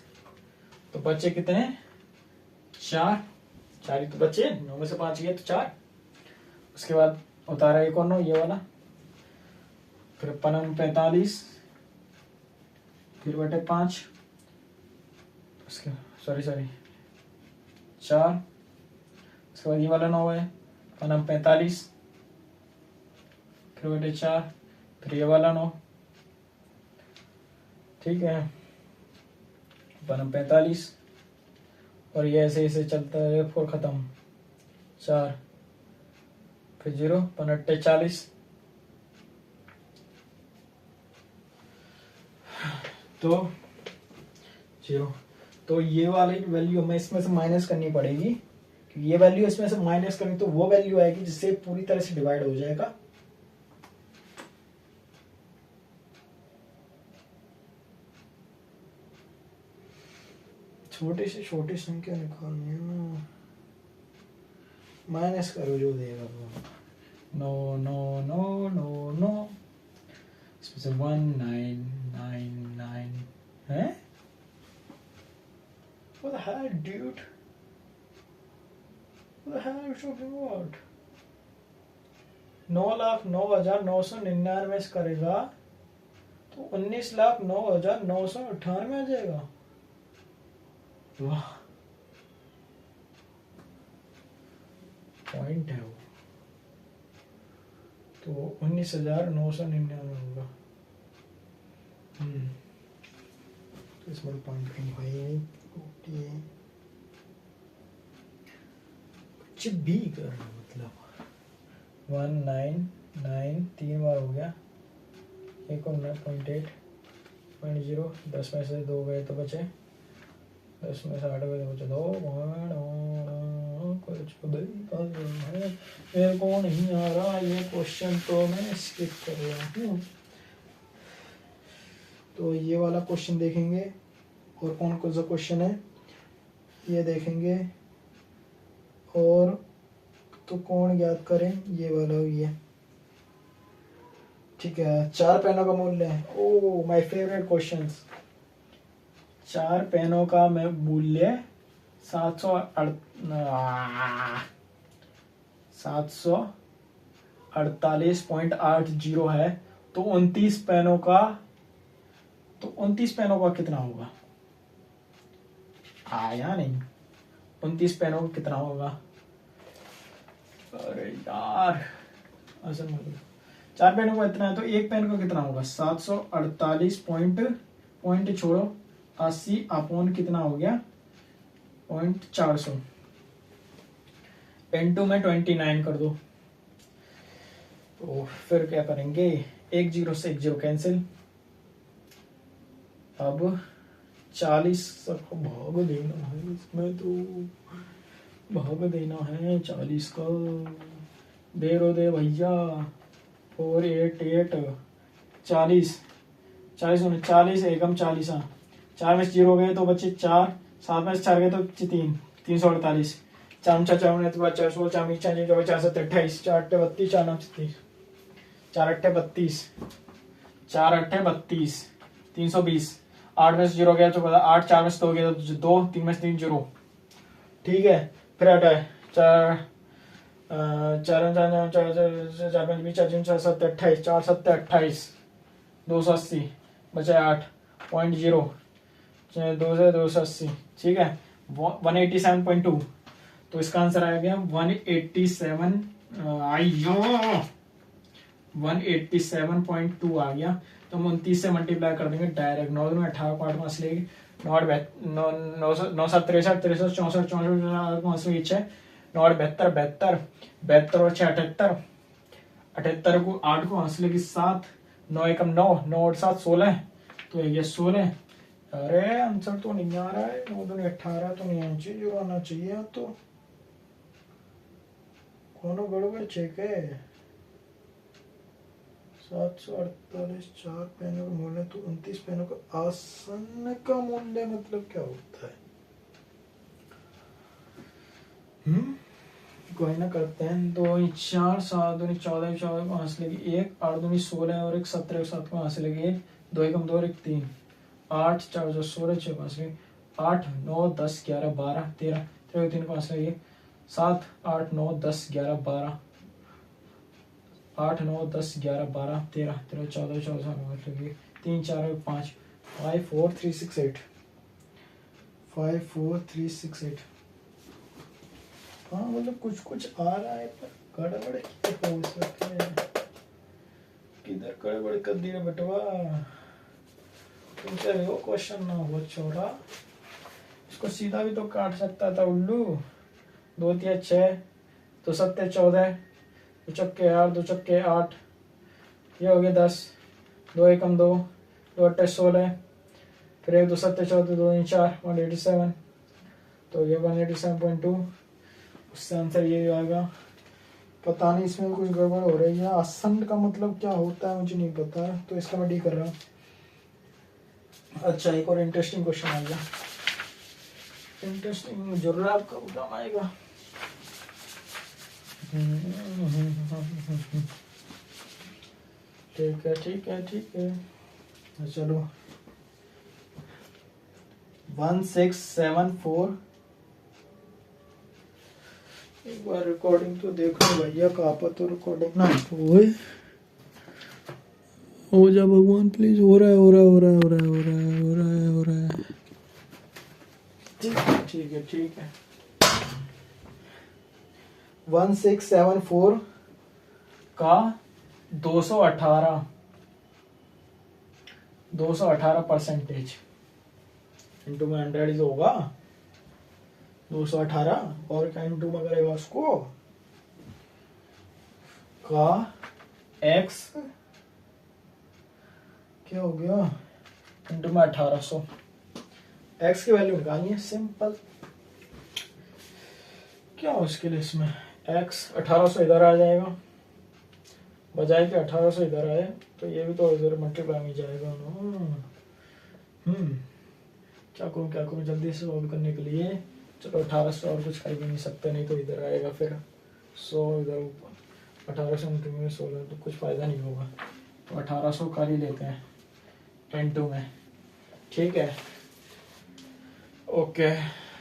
तो बचे कितने 4 4 ही तो बचे, 9 में से 5 गए तो 4। उसके बाद उतारा एक और 9 ये वाला, फिर पनम 45, फिर बटे 5, उसके सॉरी 4, उसके बाद ये वाला 9 है, पनम 45, फिर बटे 4, फिर ये वाला 9, ठीक है, पनम 45 और ये ऐसे ऐसे चलता है 4 खत्म, 4 फिर 0 5 40, तो 0। तो ये वाली वैल्यू हमें इसमें से माइनस करनी पड़ेगी, क्योंकि ये वैल्यू इसमें से माइनस करनी तो वो वैल्यू आएगी जिससे पूरी तरह से डिवाइड हो जाएगा। छोटे से छोटी संख्या निकालनी है ना, माइनस करो जो देगा वो। No no no no no, इसमें से 1999 है। What the hell, dude? What the hell are you talking about? 9,09,999 करेगा तो 19,09,998 आ जाएगा। वाह, पॉइंट है वो, तो 19,999 होगा। तो इसमें पॉइंट कहीं है कुछ भी करना, मतलब 199 3 बार हो गया, 1.8.0, 10 में से 2 गए तो बचे, 10 में से 8 गए तो बचे 2। कुछ मेरे को नहीं आ रहा ये क्वेश्चन, तो मैं स्किप कर रहा हूँ। तो ये वाला क्वेश्चन देखेंगे, और कौन कौन सा क्वेश्चन है ये देखेंगे, और तो कौन याद करें, ये वाला ये, ठीक है। 4 पेनों का मूल्य है, ओह माय फेवरेट क्वेश्चंस। 4 पेनों का मूल्य 748.80 है, तो 29 पेनों का कितना होगा? आया नहीं। 29 पेनों को कितना होगा? अरे यार असल में 4 पेनों को इतना है तो एक पेन को कितना होगा? 748 पॉइंट छोड़ो 80 अपॉन कितना हो गया? 400। पेन 2 में 29 कर दो। तो फिर क्या करेंगे? 1 0 से 1 0 कैंसिल। अब 40 को भाग देना है इसमें, तो भाग देना है 40 का। दे रो दे भैया। 4 8 8 40 40 होने 40 एकम 40। हाँ 4 में 0 गए तो बच्चे 4, 7 में 4 गए तो 3 348। 4 में 4 4 तो बच्चा 16 4 में 4 4 4 7 28 4 8 32 4 9 36 4 8 32 4 8 32 320। 8 में से 0 गया तो 8, 4 में से 2 गया तो 2, 3 में से 3 0। ठीक है फिर हटा है 4 4 4 4 4 5 20 4 4 7 28 4 7 28 280 बचा 8.0 2 से 280। ठीक है 187.2। तो इसका आंसर आ गया 187 187.2 आ गया। तो हम 29 से मल्टीप्लाई कर देंगे डायरेक्ट। 9 में 18 को 8 मास लेगी 9 7 63 63 64 64 मास लेगी 6 9 72 72 72 और 6 78 78 को 8 को मास लेगी 7 9 एकम 9 9 और 7 16। तो ये 16। अरे आंसर तो नहीं आ रहा है। 9 2 18 तो नहीं आना चाहिए, जो आना चाहिए। तो कौन गड़बड़ चेक है। 748 4 पेनों का मूल्य तो 29 पेनों का आसन का मूल्य मतलब क्या होता है? कोई ना करते हैं। 2 4 7 2 14 14 को हासिल लगी 1 8 2 16 और 1 17 7 को हासिल लगी 1 2 एकम 2 1 3 8 4 जो 16 6 पास लगी 8 9 10 11 12 13 13 3 को हासिल लगी 7 8 9 10 11 12 8 9 10 11 12 13 13 14 14 लगी 3 4 5 5 4 3 6 8 5 4 3 6 8। हाँ मतलब कुछ कुछ आ रहा है पर गड़बड़ किधर हो सकते हैं। किधर गड़बड़ कर दिया बटवा। तुमसे वो क्वेश्चन ना हो छोरा। इसको सीधा भी तो काट सकता था उल्लू। 2 3 6 2 7 14 2 चक्के 8 2 चक्के 8 ये हो गया 10 2 एकम 2 2 8 16 फिर 1 2 7 14 2 4 187। तो ये 187.2 उससे आंसर ये आएगा। पता नहीं इसमें कुछ गड़बड़ हो रही है। आसन का मतलब क्या होता है मुझे नहीं पता, तो इसका मैं डी कर रहा हूँ। अच्छा एक और इंटरेस्टिंग क्वेश्चन आ गया। इंटरेस्टिंग जरूर आपका काम आएगा। ठीक है ठीक है ठीक है चलो 1674। एक बार रिकॉर्डिंग तो देख लो भैया। कहाँ पर तो रिकॉर्डिंग ना हो जा भगवान प्लीज। हो रहा है हो रहा है हो रहा है हो रहा है हो रहा है हो रहा है हो रहा है। ठीक है ठीक है ठीक है 1674 का 218% इंटू में 100 होगा 218 और क्या इंटू में करेगा उसको का x क्या हो गया इंटू में 1800। x की वैल्यू निकालनी है सिंपल। क्या मुश्किल है इसमें। x 1800 इधर आ जाएगा बजाय कि 1800 इधर आए तो ये भी तो इधर मल्टीप्लाई में जाएगा ना। क्या करूँ जल्दी से सॉल्व करने के लिए। चलो 1800 और कुछ कर भी नहीं सकते, नहीं तो इधर आएगा फिर 100 इधर ऊपर 1800 में 16 तो कुछ फायदा नहीं होगा। तो 1800 कर ही लेते हैं N2 में। ठीक है ओके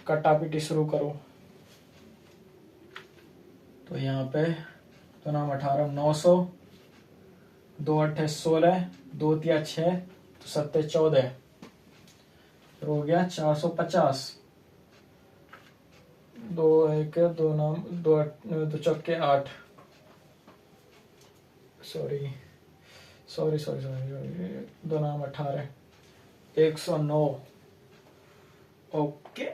कटापीटी शुरू करो। तो यहाँ पे तो नाम 18 900 2 8 16 2 3 6 तो 7 14 हो गया 450 दो एक दो नाम दो चौके 8, सॉरी सॉरी सॉरी सॉरी, दो नाम 18, 109। ओके,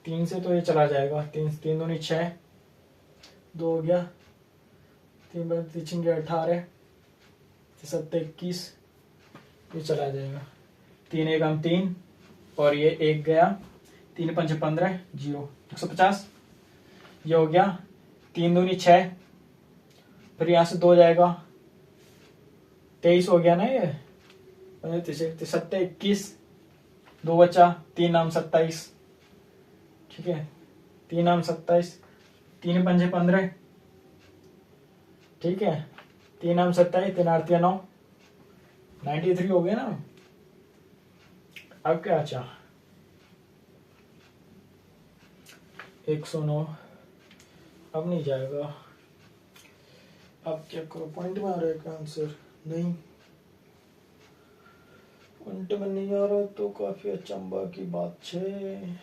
3 से तो ये चला जाएगा, 3 3 दूनी 6, 2 हो गया, 3 बार 3 18, 7 21, ये चला जाएगा। 3 एक 3 और ये 1 गया, 3 5 15, 0, 150। ये हो गया, 3 दूनी 6, फिर यहाँ से 2 जाएगा, 23 हो गया ना ये, 7 21, 2 बचा, 3 नाम 27, ठीक है, 3 नाम 27, 3 5 15, ठीक है, 3 नाम 27, 3 8 9, 93 हो गया ना। अब क्या अच्छा, 109, अब नहीं जाएगा। अब क्या करो, पॉइंट में आ रहा है का आंसर? नहीं, पॉइंट में नहीं आ रहा तो काफी अचंबा की बात है।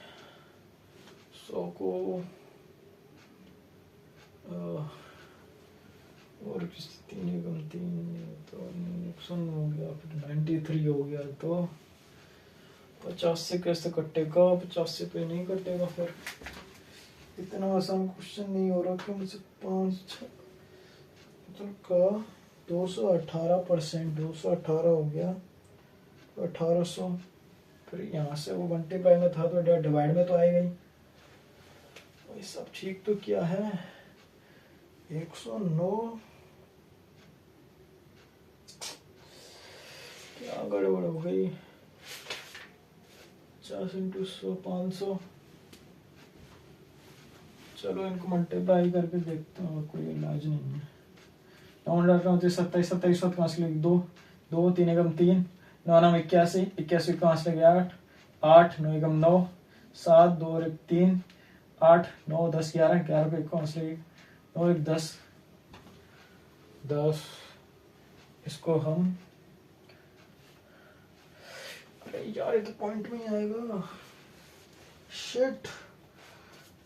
100 को और किस 3 कम 3 तो 100 हो गया, फिर 93 हो गया, तो 50 से कैसे कटेगा? 50 से पे नहीं कटेगा। फिर इतना आसान क्वेश्चन नहीं हो रहा कि मुझसे 5 का 218%, 218 हो गया, 1800, फिर यहाँ से वो मल्टीप्लाई में था तो डिवाइड में तो आएगा ही। वही सब ठीक तो क्या है, 109, क्या गड़बड़ हो गई? 50 इंटू 100, 500। चलो इनको मल्टीप्लाई करके देखता हूँ, कोई इलाज नहीं है। 27 27 कहाँ से लगे? 2 2 3 एकम 3, 9 9 81 81 कहाँ से लगे? 8 8 9 एकम 9, 7 2 और 1 3, 8 9 10 11 11 पे कहाँ से लगे? 9 1 10 10। इसको हम, अरे यार ये तो पॉइंट में ही आएगा, शिट।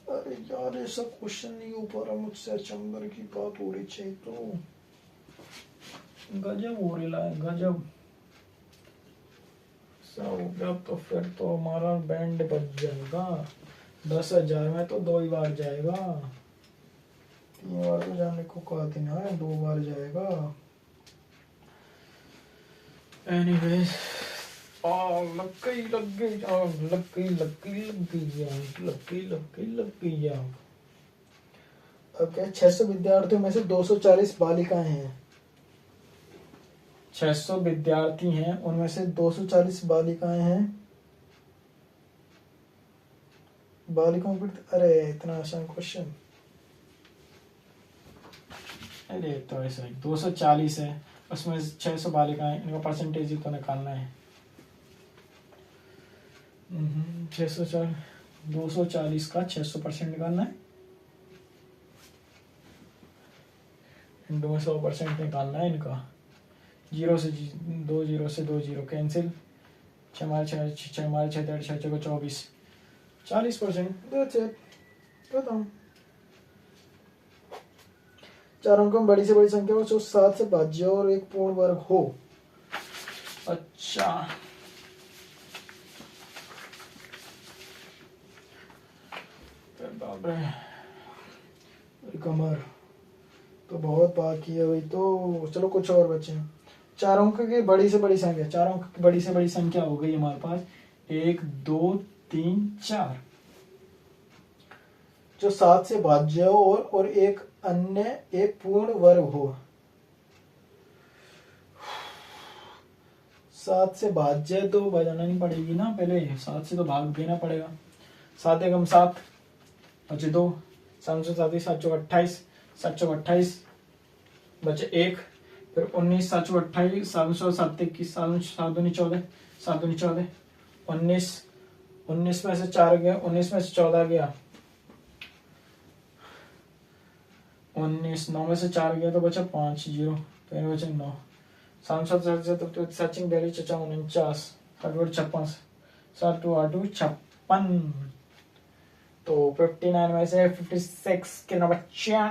अरे यार ऐसा क्वेश्चन नहीं हो पा रहा मुझसे, अचंबर की बात हो रही चाहिए तो। गजब हो रहा है, गजब सा हो गया। तो फिर तो हमारा बैंड बच जाएगा। 10,000 में तो 2 ही बार जाएगा, 3 बार तो जाने को कहा थी ना, 2 बार जाएगा। एनीवेज, लग गई लग गई लग गई लग गई लग गई लग गई लग गई लग गई। अब क्या, 600 विद्यार्थियों में से 240 बालिकाएं हैं। 600 विद्यार्थी हैं, उनमें से 240 बालिकाएं हैं। बालिकाओं पर, अरे इतना आसान क्वेश्चन। अरे तो ऐसा 240 है, उसमें 600 बालिकाएं, इनका परसेंटेज ही तो निकालना है। 640, 240 का 600% निकालना है, इंटू में 100% निकालना है इनका। 0 से 2 0 से 2 0 कैंसिल, 6 मार 6 6 मार 6 6 6 को 24, 40%। दैट्स इट, खत्म। 4 अंकों में बड़ी से बड़ी संख्या हो जो 7 से भाज्य और एक पूर्ण वर्ग हो। अच्छा, बाप रे, कमर तो बहुत बाकी है भाई। तो चलो कुछ और बचे। 4 अंक की बड़ी से बड़ी संख्या, 4 अंक की बड़ी से बड़ी संख्या हो गई हमारे पास 1 2 3 4, जो 7 से भाज्य हो और एक अन्य एक पूर्ण वर्ग हो। 7 से भाज्य तो बजाना नहीं पड़ेगी ना, पहले 7 से तो भाग देना पड़ेगा। 7 एकम 7, बचे 2, 7 7 7 28, 7 28 बचे 1, फिर 19 7 28, 7 7 21, 7 दूनी 14, 7 दूनी 14, 19 19 में से 4 गया, 19 में से 14 गया, 19 9 में से 4 गया तो बचा 5 0, तो इनमें बचे 9, 7 7 7 सचिन डेली 49 7 56, 7 2 8 56। तो 59 में से 56 कितना बचा?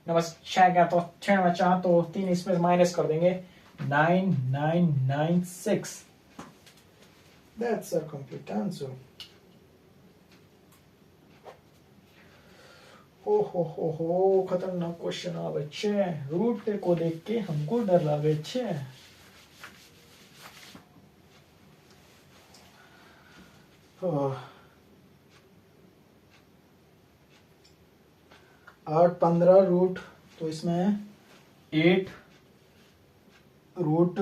ना बचा क्या, तो 6 बचा, तो 3 इसमें माइनस कर देंगे, 9996। That's our complete answer. हो खतरनाक क्वेश्चन आ बच्चे, रूट को देख के हमको डर लगे छे। 8 15 रूट, तो इसमें 8 रूट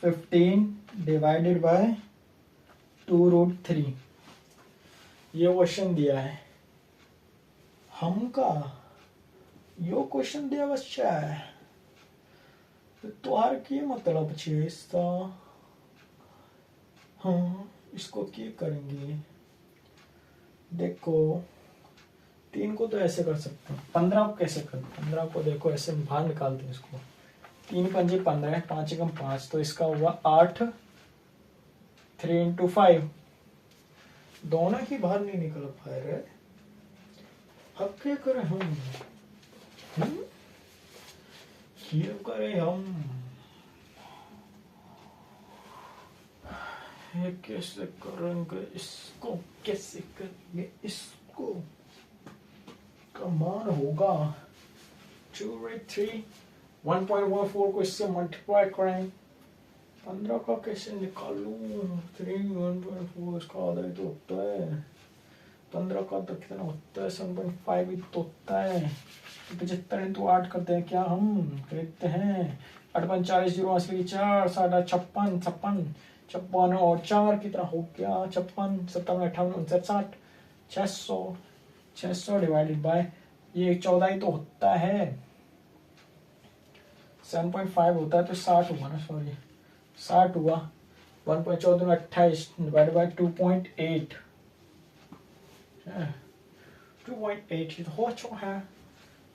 15 डिवाइडेड बाय 2 रूट 3, ये क्वेश्चन दिया है हमका, यो क्वेश्चन दिया बच्चा है। तो की मतलब छे इसका, हाँ इसको क्या करेंगे, देखो 3 को तो ऐसे कर सकते हैं, 15 को कैसे करते हैं, 15 को देखो ऐसे बाहर निकालते हैं इसको, 3 पंजे 15, 5 एकम 5, तो इसका हुआ 8, 3 इंटू 5, दोनों ही बाहर नहीं निकल पा रहे, अब क्या करें हम, क्या करें हम, ये कैसे करेंगे इसको, कैसे करेंगे इसको, मान होगा 2/3, 1.14 को इससे मल्टीप्लाई करें, 15 का कैसे निकालूं, 3 1.4 इसका आधा ही तो होता है, 15 का तो कितना होता है, 7.5 ही तो होता है, 75 इंटू 8 करते हैं क्या हम, देखते हैं, 8 5 40 0 80 4 7 56 56 56 और 4 कितना हो गया, 56 57 58 59 60, 600 डिवाइडेड बाय, ये 14 ही तो होता है, 7.5 होता है तो 60 हुआ ना, सॉरी 60 हुआ, 1.14 28 डिवाइडेड बाय 2.8, 2.8 ही तो हो चुका है,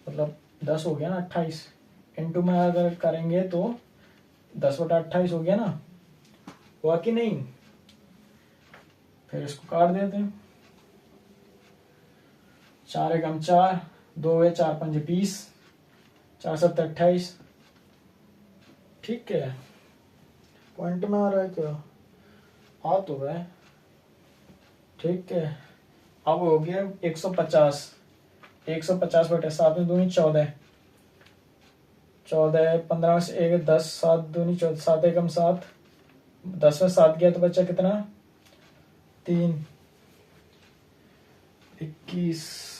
मतलब 10 हो गया ना, 28 इंटू में अगर करेंगे तो 10/28 हो गया ना, हुआ कि नहीं, फिर इसको काट देते हैं, 4 एकम 4, 2 है 4 5 20, 4 7 28, ठीक है, पॉइंट में आ रहा है क्या, आ तो रहा है, ठीक है, अब हो गया 150, 150/7 में दूनी 14, 14 15 में से 1 10, 7 दूनी 14, 7 एकम 7, 10 में 7 गया तो बच्चा कितना, 3 21,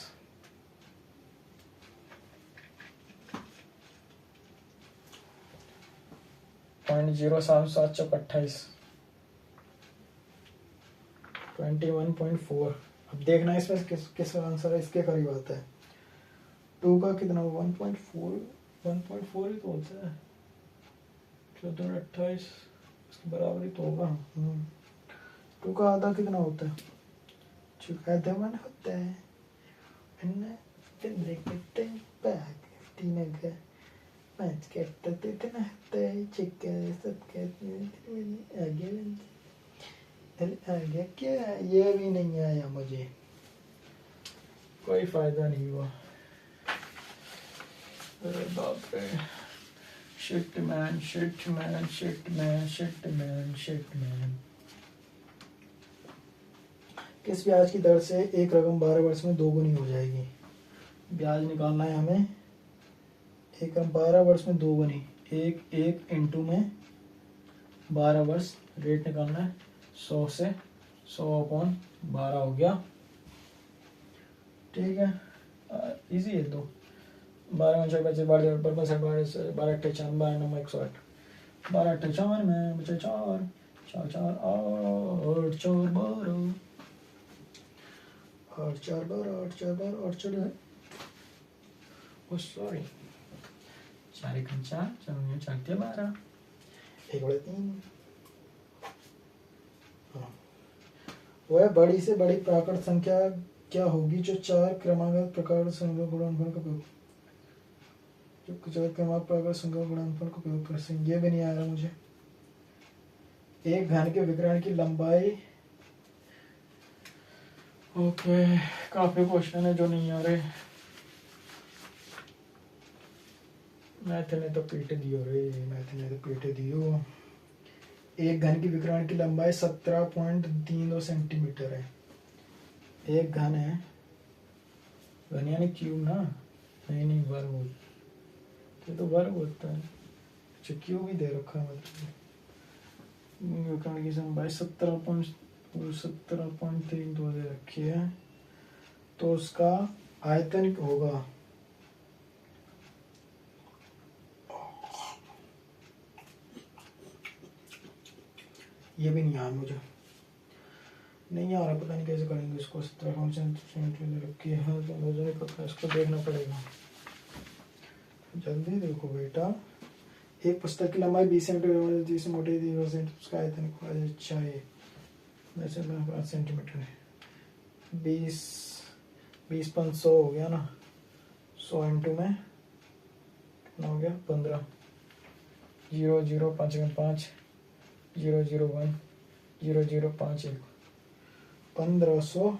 0.07 7 28, 21.4, अब देखना है इसमें किस आंसर है, इसके करीब आता है, 2 का कितना 1.4 ही तो होता है, 14/28 इसके बराबर ही तो होगा, 2 का आधा कितना होता है, चुका दमन होता है, पाँच कहता तो इतना होता है, चिक्का सब कहते आगे क्या, ये भी नहीं आया मुझे, कोई फायदा नहीं हुआ, अरे बाप रे, shit man shit man shit man shit man shit man. किस ब्याज की दर से एक रकम 12 वर्ष में 2 गुनी हो जाएगी, ब्याज निकालना है हमें, एक रकम 12 वर्ष में 2 गुनी, एक इंटू में 12 वर्ष, रेट निकालना है 100 से 100/12 हो गया, ठीक है, इजी है, तो 12 में 6 बचे 12 12 से 12 से 12 8 4 12 9 108, 12 8 4 में बचे 4 4 4 8 4 12 8 4 12 8 4 12 8 4, ओ सॉरी, 4 एकम 4 4 4 के 12, 1 बड़े 3, वह बड़ी से बड़ी प्राकृत संख्या क्या होगी जो 4 क्रमागत प्रकार संख्या गुणनफल का उपयोग, जो 4 क्रमागत प्रकार संख्या गुणनफल का उपयोग कर सकें, ये भी नहीं आ रहा मुझे, एक घन के विकर्ण की लंबाई ओके, काफी क्वेश्चन है जो नहीं आ रहे। मैथ ने तो पीट दियो रे, मैथ ने तो पीट दियो। एक घन की विकर्ण की लंबाई 17.32 सेंटीमीटर है। एक घन है, घन यानी क्यूब ना, नहीं वर्ग, ये तो वर्ग होता है। अच्छा क्यूब ही दे रखा है, मतलब विकर्ण की लंबाई 17.32 दे रखी है, तो उसका आयतन होगा ये भी नहीं यार, मुझे नहीं आ रहा, पता नहीं कैसे करेंगे इसको। 17 रखी है तो मुझे नहीं पता, इसको देखना पड़ेगा। जल्दी देखो बेटा। एक पुस्तक की लंबाई 20 सेंटीमीटर, जिससे मोटे 30%, उसका आयतन अच्छा है वैसे 5 सेंटीमीटर है। 20 हो गया ना, 100 इंटू में कितना हो गया 15, 0 0 5 5 0 0 1 0 0 5 1, 1500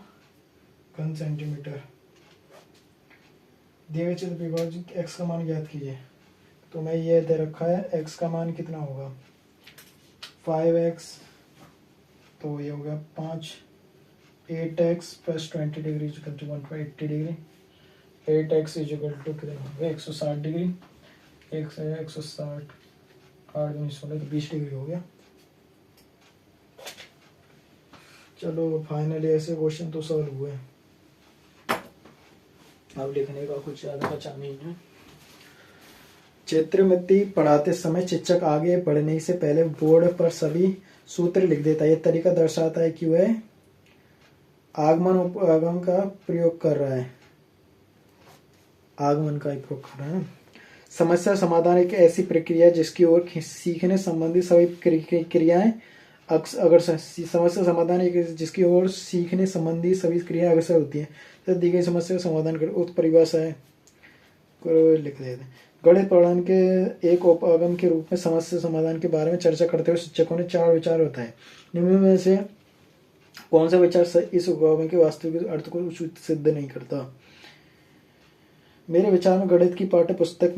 घन सेंटीमीटर। दिए गए चित्र विभाजित एक्स का मान ज्ञात कीजिए। तो मैं ये दे रखा है, एक्स का मान कितना होगा 5x, तो ये हो गया 5, 8x plus 20 degree is equal to 180 degree. 8x is equal to कितना होगा 160 डिग्री, 160 8 दूनी 16 तो 20 डिग्री हो गया। चलो फाइनली ऐसे क्वेश्चन तो सॉल्व हुए। अब लिखने का कुछ ज्यादा बचा नहीं है। चित्रमिति पढ़ाते समय शिक्षक आगे बढ़ने से पहले बोर्ड पर सभी सूत्र लिख देता है। यह तरीका दर्शाता है कि वह आगमन उपगम का प्रयोग कर रहा है, आगमन का ही प्रयोग कर रहा है। समस्या समाधान एक ऐसी प्रक्रिया जिसकी ओर सीखने संबंधी सभी क्रियाएं अगर समस्या समाधान एक जिसकी ओर सीखने संबंधी सभी क्रियाएं अग्रसर होती हैं, तो दी गई समस्या का समाधान कर उक्त परिभाषा है लिख देते हैं। गणित पढ़ाने के एक उपगम के रूप में समस्या समाधान के बारे में चर्चा करते हुए शिक्षकों ने 4 विचार बताए। निम्न में से कौन सा विचार इस उपगम के वास्तविक अर्थ को सिद्ध नहीं करता। मेरे विचार में गणित की पाठ्य पुस्तक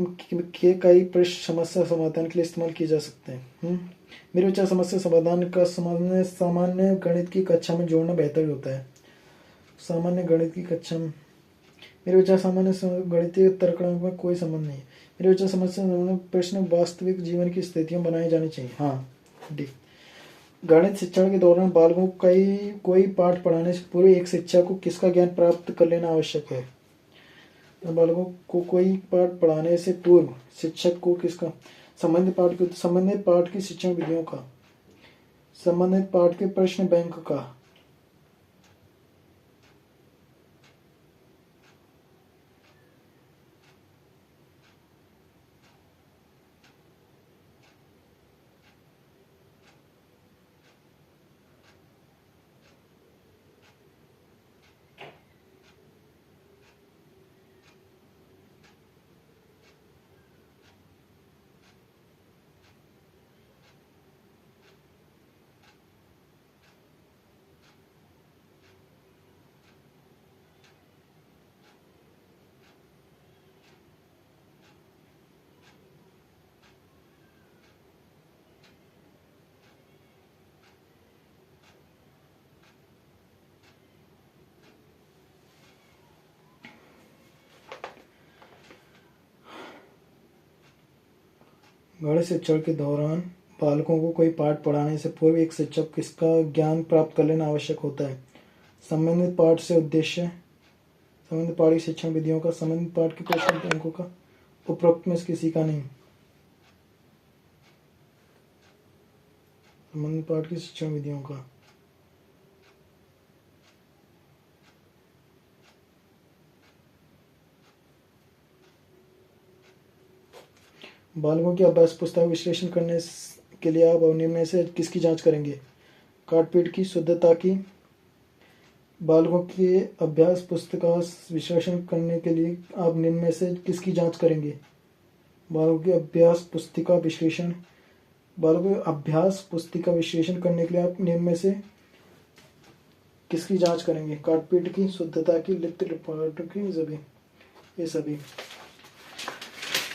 के कई प्रश्न समस्या समाधान के लिए इस्तेमाल किए जा सकते हैं। मेरे विचार समस्या समाधान का सामान्य गणित की कक्षा में जोड़ना बेहतर होता है। सामान्य गणित की कक्षा में मेरे विचार सामान्य गणितीय तर्कण में कोई संबंध नहीं है। मेरे विचार समस्या प्रश्न वास्तविक जीवन की स्थितियां बनाई जानी चाहिए। हाँ डी। गणित शिक्षण के दौरान बालकों को कोई पाठ पढ़ाने से पूर्व एक शिक्षक को किसका ज्ञान प्राप्त कर लेना आवश्यक है। बालकों को कोई पाठ पढ़ाने से पूर्व शिक्षक को किसका संबंधित पाठ की शिक्षण विधियों का, संबंधित पाठ के प्रश्न बैंक का, गणित शिक्षण के दौरान बालकों को कोई पाठ पढ़ाने से पूर्व एक शिक्षक किसका ज्ञान प्राप्त कर लेना आवश्यक होता है। संबंधित पाठ से उद्देश्य, संबंधित पाठ की शिक्षण विधियों का, संबंधित पाठ के प्रश्न बैंकों का, उपरोक्त में से किसी का नहीं। संबंधित पाठ की शिक्षण विधियों का। बालकों की अभ्यास पुस्तक विश्लेषण करने के लिए आप निम्न में से किसकी जांच करेंगे। काटपीट की, शुद्धता की। बालकों के अभ्यास पुस्तक विश्लेषण करने के लिए आप निम्न में से किसकी जांच करेंगे। बालकों की अभ्यास पुस्तिका विश्लेषण, बालकों के अभ्यास पुस्तिका विश्लेषण करने के लिए आप निम्न में से किसकी जांच करेंगे? काटपीट की, शुद्धता की, लिप्त लिपाट की, सभी, ये सभी।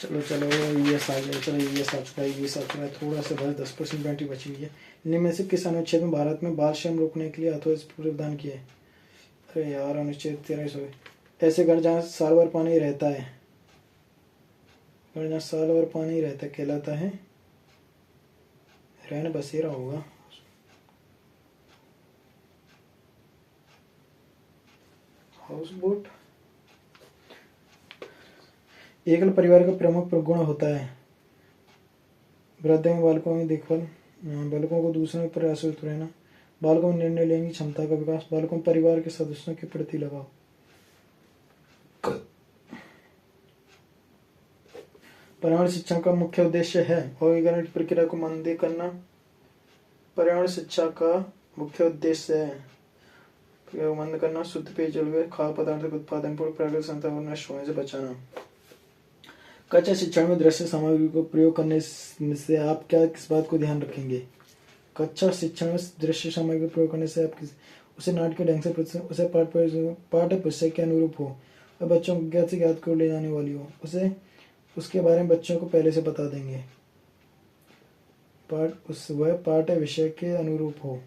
चलो चलो ईवीएस आ गया। चलो ईवीएस आ चुका है, ईवीएस आ चुका है। थोड़ा सा बस 10% बैटरी बची हुई है। इनमें से किस अनुच्छेद में भारत में बाल श्रम रोकने के लिए अथवा प्रावधान किए? अरे यार, अनुच्छेद 1300। ऐसे घर जहाँ साल भर पानी रहता है, घर जहाँ साल भर पानी रहता है कहलाता है रैन बसेरा होगा। House boat. एकल परिवार का प्रमुख गुण होता है वृद्धांग बालकों की देखभाल, बालकों को दूसरों पर आश्रित रहना, बालकों में निर्णय लेने की क्षमता का विकास, बालकों में परिवार के सदस्यों के प्रति लगाव। पर्यावरण शिक्षा का मुख्य उद्देश्य है औद्योगिकरण की प्रक्रिया को मंद करना। पर्यावरण शिक्षा का मुख्य उद्देश्य है मंद करना, शुद्ध पेयजल व खाद्य पदार्थों के उत्पादन पर प्राकृतिक संसाधन नष्ट होने से बचाना। कक्षा शिक्षण में दृश्य सामग्री को प्रयोग करने से आप क्या किस बात को ध्यान रखेंगे? कक्षा शिक्षण में दृश्य सामग्री प्रयोग करने से आप उसे नाटकीय ढंग से उसे पाठ्य विषय के अनुरूप हो और बच्चों को ज्ञात से ज्ञात को ले जाने वाली हो, उसे उसके बारे में बच्चों को पहले से बता देंगे। वह पाठ्य विषय के अनुरूप हो,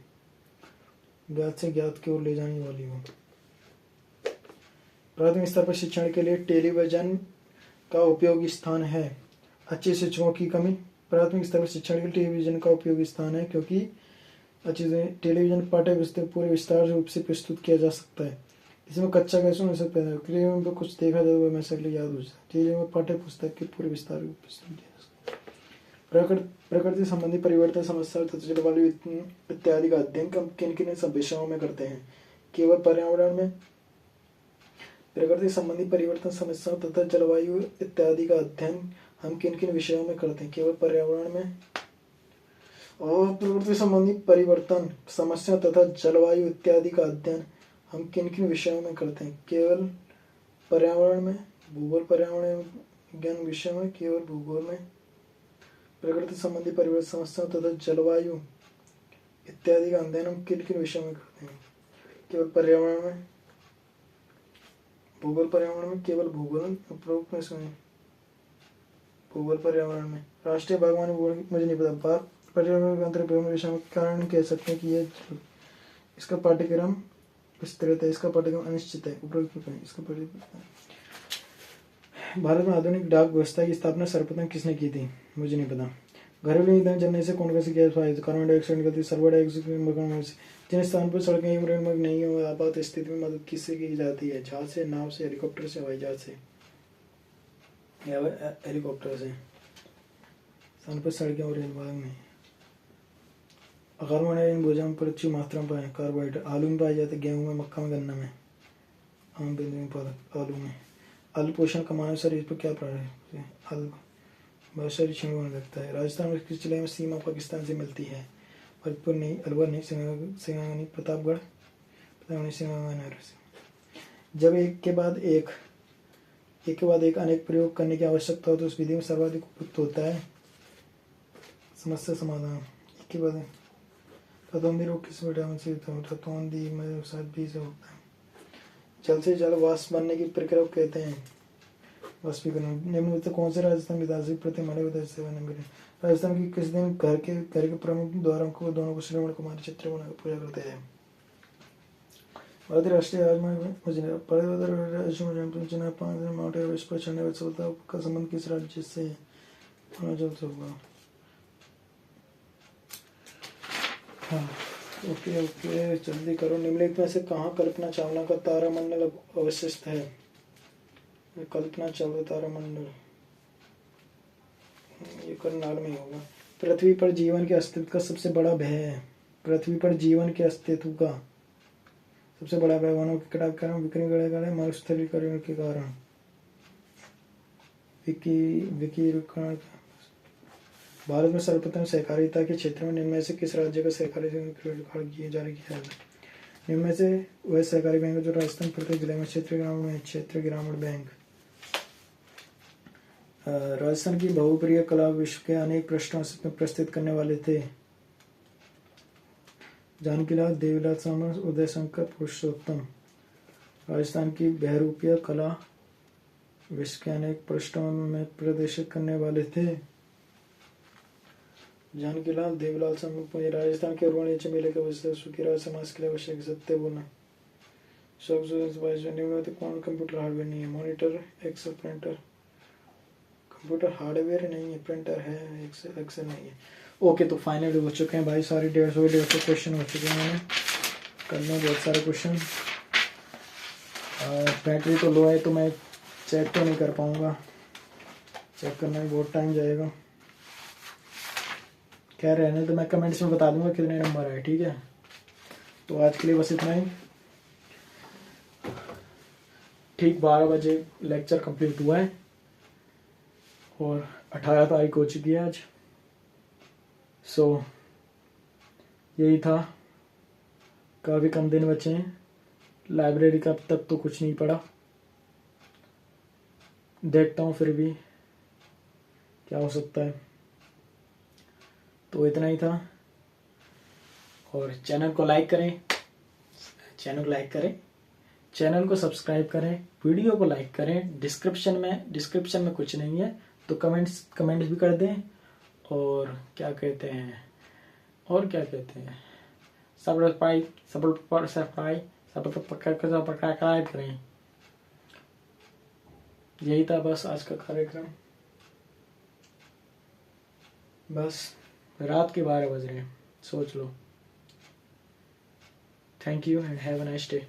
ज्ञात से ज्ञात की ओर ले जाने वाली हो। प्राथमिक स्तर पर शिक्षण के लिए टेलीविजन का उपयोगी स्थान है। अच्छे शिक्षकों की कमी। प्राथमिक स्तर पर शिक्षण के लिए टेलीविजन का उपयोगी स्थान है क्योंकि टेलीविजन पाठ्य पुस्तक पूरे विस्तार रूप से प्रस्तुत किया जा सकता है। इसमें कच्चा कैसे हो सकता है? टेलीविजन पर कुछ देखा जाए वह हमेशा के लिए याद हो जाता है। टेलीविजन में पाठ्य पुस्तक के पूरे विस्तार रूप प्रस्तुत किया जा सकता है। प्रकृति संबंधी परिवर्तन, समस्या तथा जलवायु इत्यादि का अध्ययन किन किन सब विषयों में करते हैं? केवल पर्यावरण में। प्रकृति संबंधी परिवर्तन, समस्याओं तथा जलवायु इत्यादि का अध्ययन हम किन किन विषयों में करते हैं? केवल पर्यावरण में। और प्रकृति संबंधी परिवर्तन, समस्या तथा जलवायु इत्यादि का अध्ययन हम किन किन विषयों में करते हैं? केवल पर्यावरण में। भूगोल पर्यावरण विज्ञान विषय में, केवल भूगोल में। प्रकृति संबंधी परिवर्तन, समस्या तथा जलवायु इत्यादि का अध्ययन हम किन किन विषयों में करते हैं? केवल पर्यावरण में। भूगोल पर्यावरण में, केवल भूगोल उपरोक्त में सुने। भूगोल पर्यावरण में। राष्ट्रीय बागवानी बोर्ड, मुझे नहीं पता। पर्यावरण के अंतर्गत विषय में कारण कह सकते हैं कि यह इसका पाठ्यक्रम विस्तृत है, इसका पाठ्यक्रम अनिश्चित है। उपरोक्त इसका भारत में आधुनिक डाक व्यवस्था की स्थापना सर्वप्रथम किसने की थी? मुझे नहीं पता। घरेलू ईंधन जलने से कौन सी गैस वायु कार्बन डाइऑक्साइड निकलती है? Sulphur dioxide. जिन स्थान पर सड़कें मरम्मत नहीं हो, आपात स्थिति में मदद किससे की जाती है? जहाज से, नाव से, हेलीकॉप्टर से, हवाई जहाज से या हेलीकॉप्टर से। स्थान पर सड़कें और रेलमार्ग नहीं। कार्बन भोजन पर अच्छी मात्रा में पाए कार्बोहाइड्रेट आलू में पाए जाते, गेहूं में, मक्का में, गन्ना में, आम बिंदु में पालक आलू में। अल्प पोषण का मानव शरीर पर क्या प्रभाव है? बहुत सारी क्षण होने लगता है। राजस्थान में किस जिले में सीमा पाकिस्तान से मिलती है? भरतपुर नहीं, अलवर नहीं, सिंगानी, प्रतापगढ़, जब एक के बाद एक अनेक प्रयोग करने की आवश्यकता हो तो उस विधि में सर्वाधिक उपयुक्त होता है समस्या समाधान। एक के बाद ततोंदी रोग किस विटामिन से ततोंदी में साथ भी से होता है। जल से जल वाष्प बनने की प्रक्रिया को कहते हैं वाष्पीकरण। निम्नलिखित कौन से राजस्थान विधानसभा प्रतिमाने राजस्थान की किस दिन घर के प्रमुख द्वारों को दोनों को श्रवण कुमार चित्र बनाकर पूजा करते हैं? भारतीय राष्ट्रीय का संबंध किस राज्य से होगा? हाँ, ओके जल्दी करो। निम्नलिखित में से कहाँ कल्पना चावला का तारामंडल अवशिष्ट है? कल्पना चावला तारामंडल ये करनाल में होगा। पृथ्वी पर जीवन के अस्तित्व का सबसे बड़ा भय है। पृथ्वी पर जीवन के अस्तित्व का सबसे बड़ा भय वनों के कटाव के कारण, विकिरण मरुस्थलीकरण के कारण, विकिरण। भारत में सर्वप्रथम सहकारिता के क्षेत्र में निम्न में से किस राज्य का सहकारी जारी किया है? निम्न में से वह सहकारी बैंक जो राजस्थान प्रत्येक जिले में क्षेत्र ग्रामीण बैंक। राजस्थान की बहुप्रिय कला विश्व के अनेक पृष्ठों में प्रस्तुत करने वाले थे। जानकीलाल देवीलाल सामंत, उदय शंकर पुरुषोत्तम राजस्थान की बहरूपिया कला विश्व के अनेक पृष्ठों में प्रदर्शित करने वाले थे। जानकीलाल देवीलाल सामंत राजस्थान के वाणिज्य मेले के अवसर सुखीराज समाज के लिए आवश्यक सत्य बोलना। कौन कंप्यूटर हार्डवेयर नहीं है? Monitor, excel, printer. Computer hardware नहीं है, प्रिंटर है, एक्सेल नहीं है। ओके, तो फाइनली हो चुके हैं भाई सारे 150 क्वेश्चन हो चुके हैं। मैंने करने बहुत सारे क्वेश्चन। बैटरी तो लो है तो मैं चेक तो नहीं कर पाऊंगा, चेक करने में बहुत टाइम जाएगा। क्या रहने तो मैं कमेंट्स में बता दूंगा कितने नंबर है, ठीक है। तो आज के लिए बस इतना ही। ठीक 12 बजे लेक्चर कंप्लीट हुआ है और 18 तारीख हो चुकी है आज। सो यही था, काफ़ी कम दिन बचे हैं। लाइब्रेरी का अब तक तो कुछ नहीं पढ़ा, देखता हूँ फिर भी क्या हो सकता है। तो इतना ही था। और चैनल को लाइक करें, चैनल को सब्सक्राइब करें, वीडियो को लाइक करें। डिस्क्रिप्शन में कुछ नहीं है तो कमेंट्स भी कर दें। और क्या कहते हैं सब्सक्राइब करें। यही था बस आज का कार्यक्रम। बस रात के 12 बज रहे हैं, सोच लो। Thank you and have a nice day.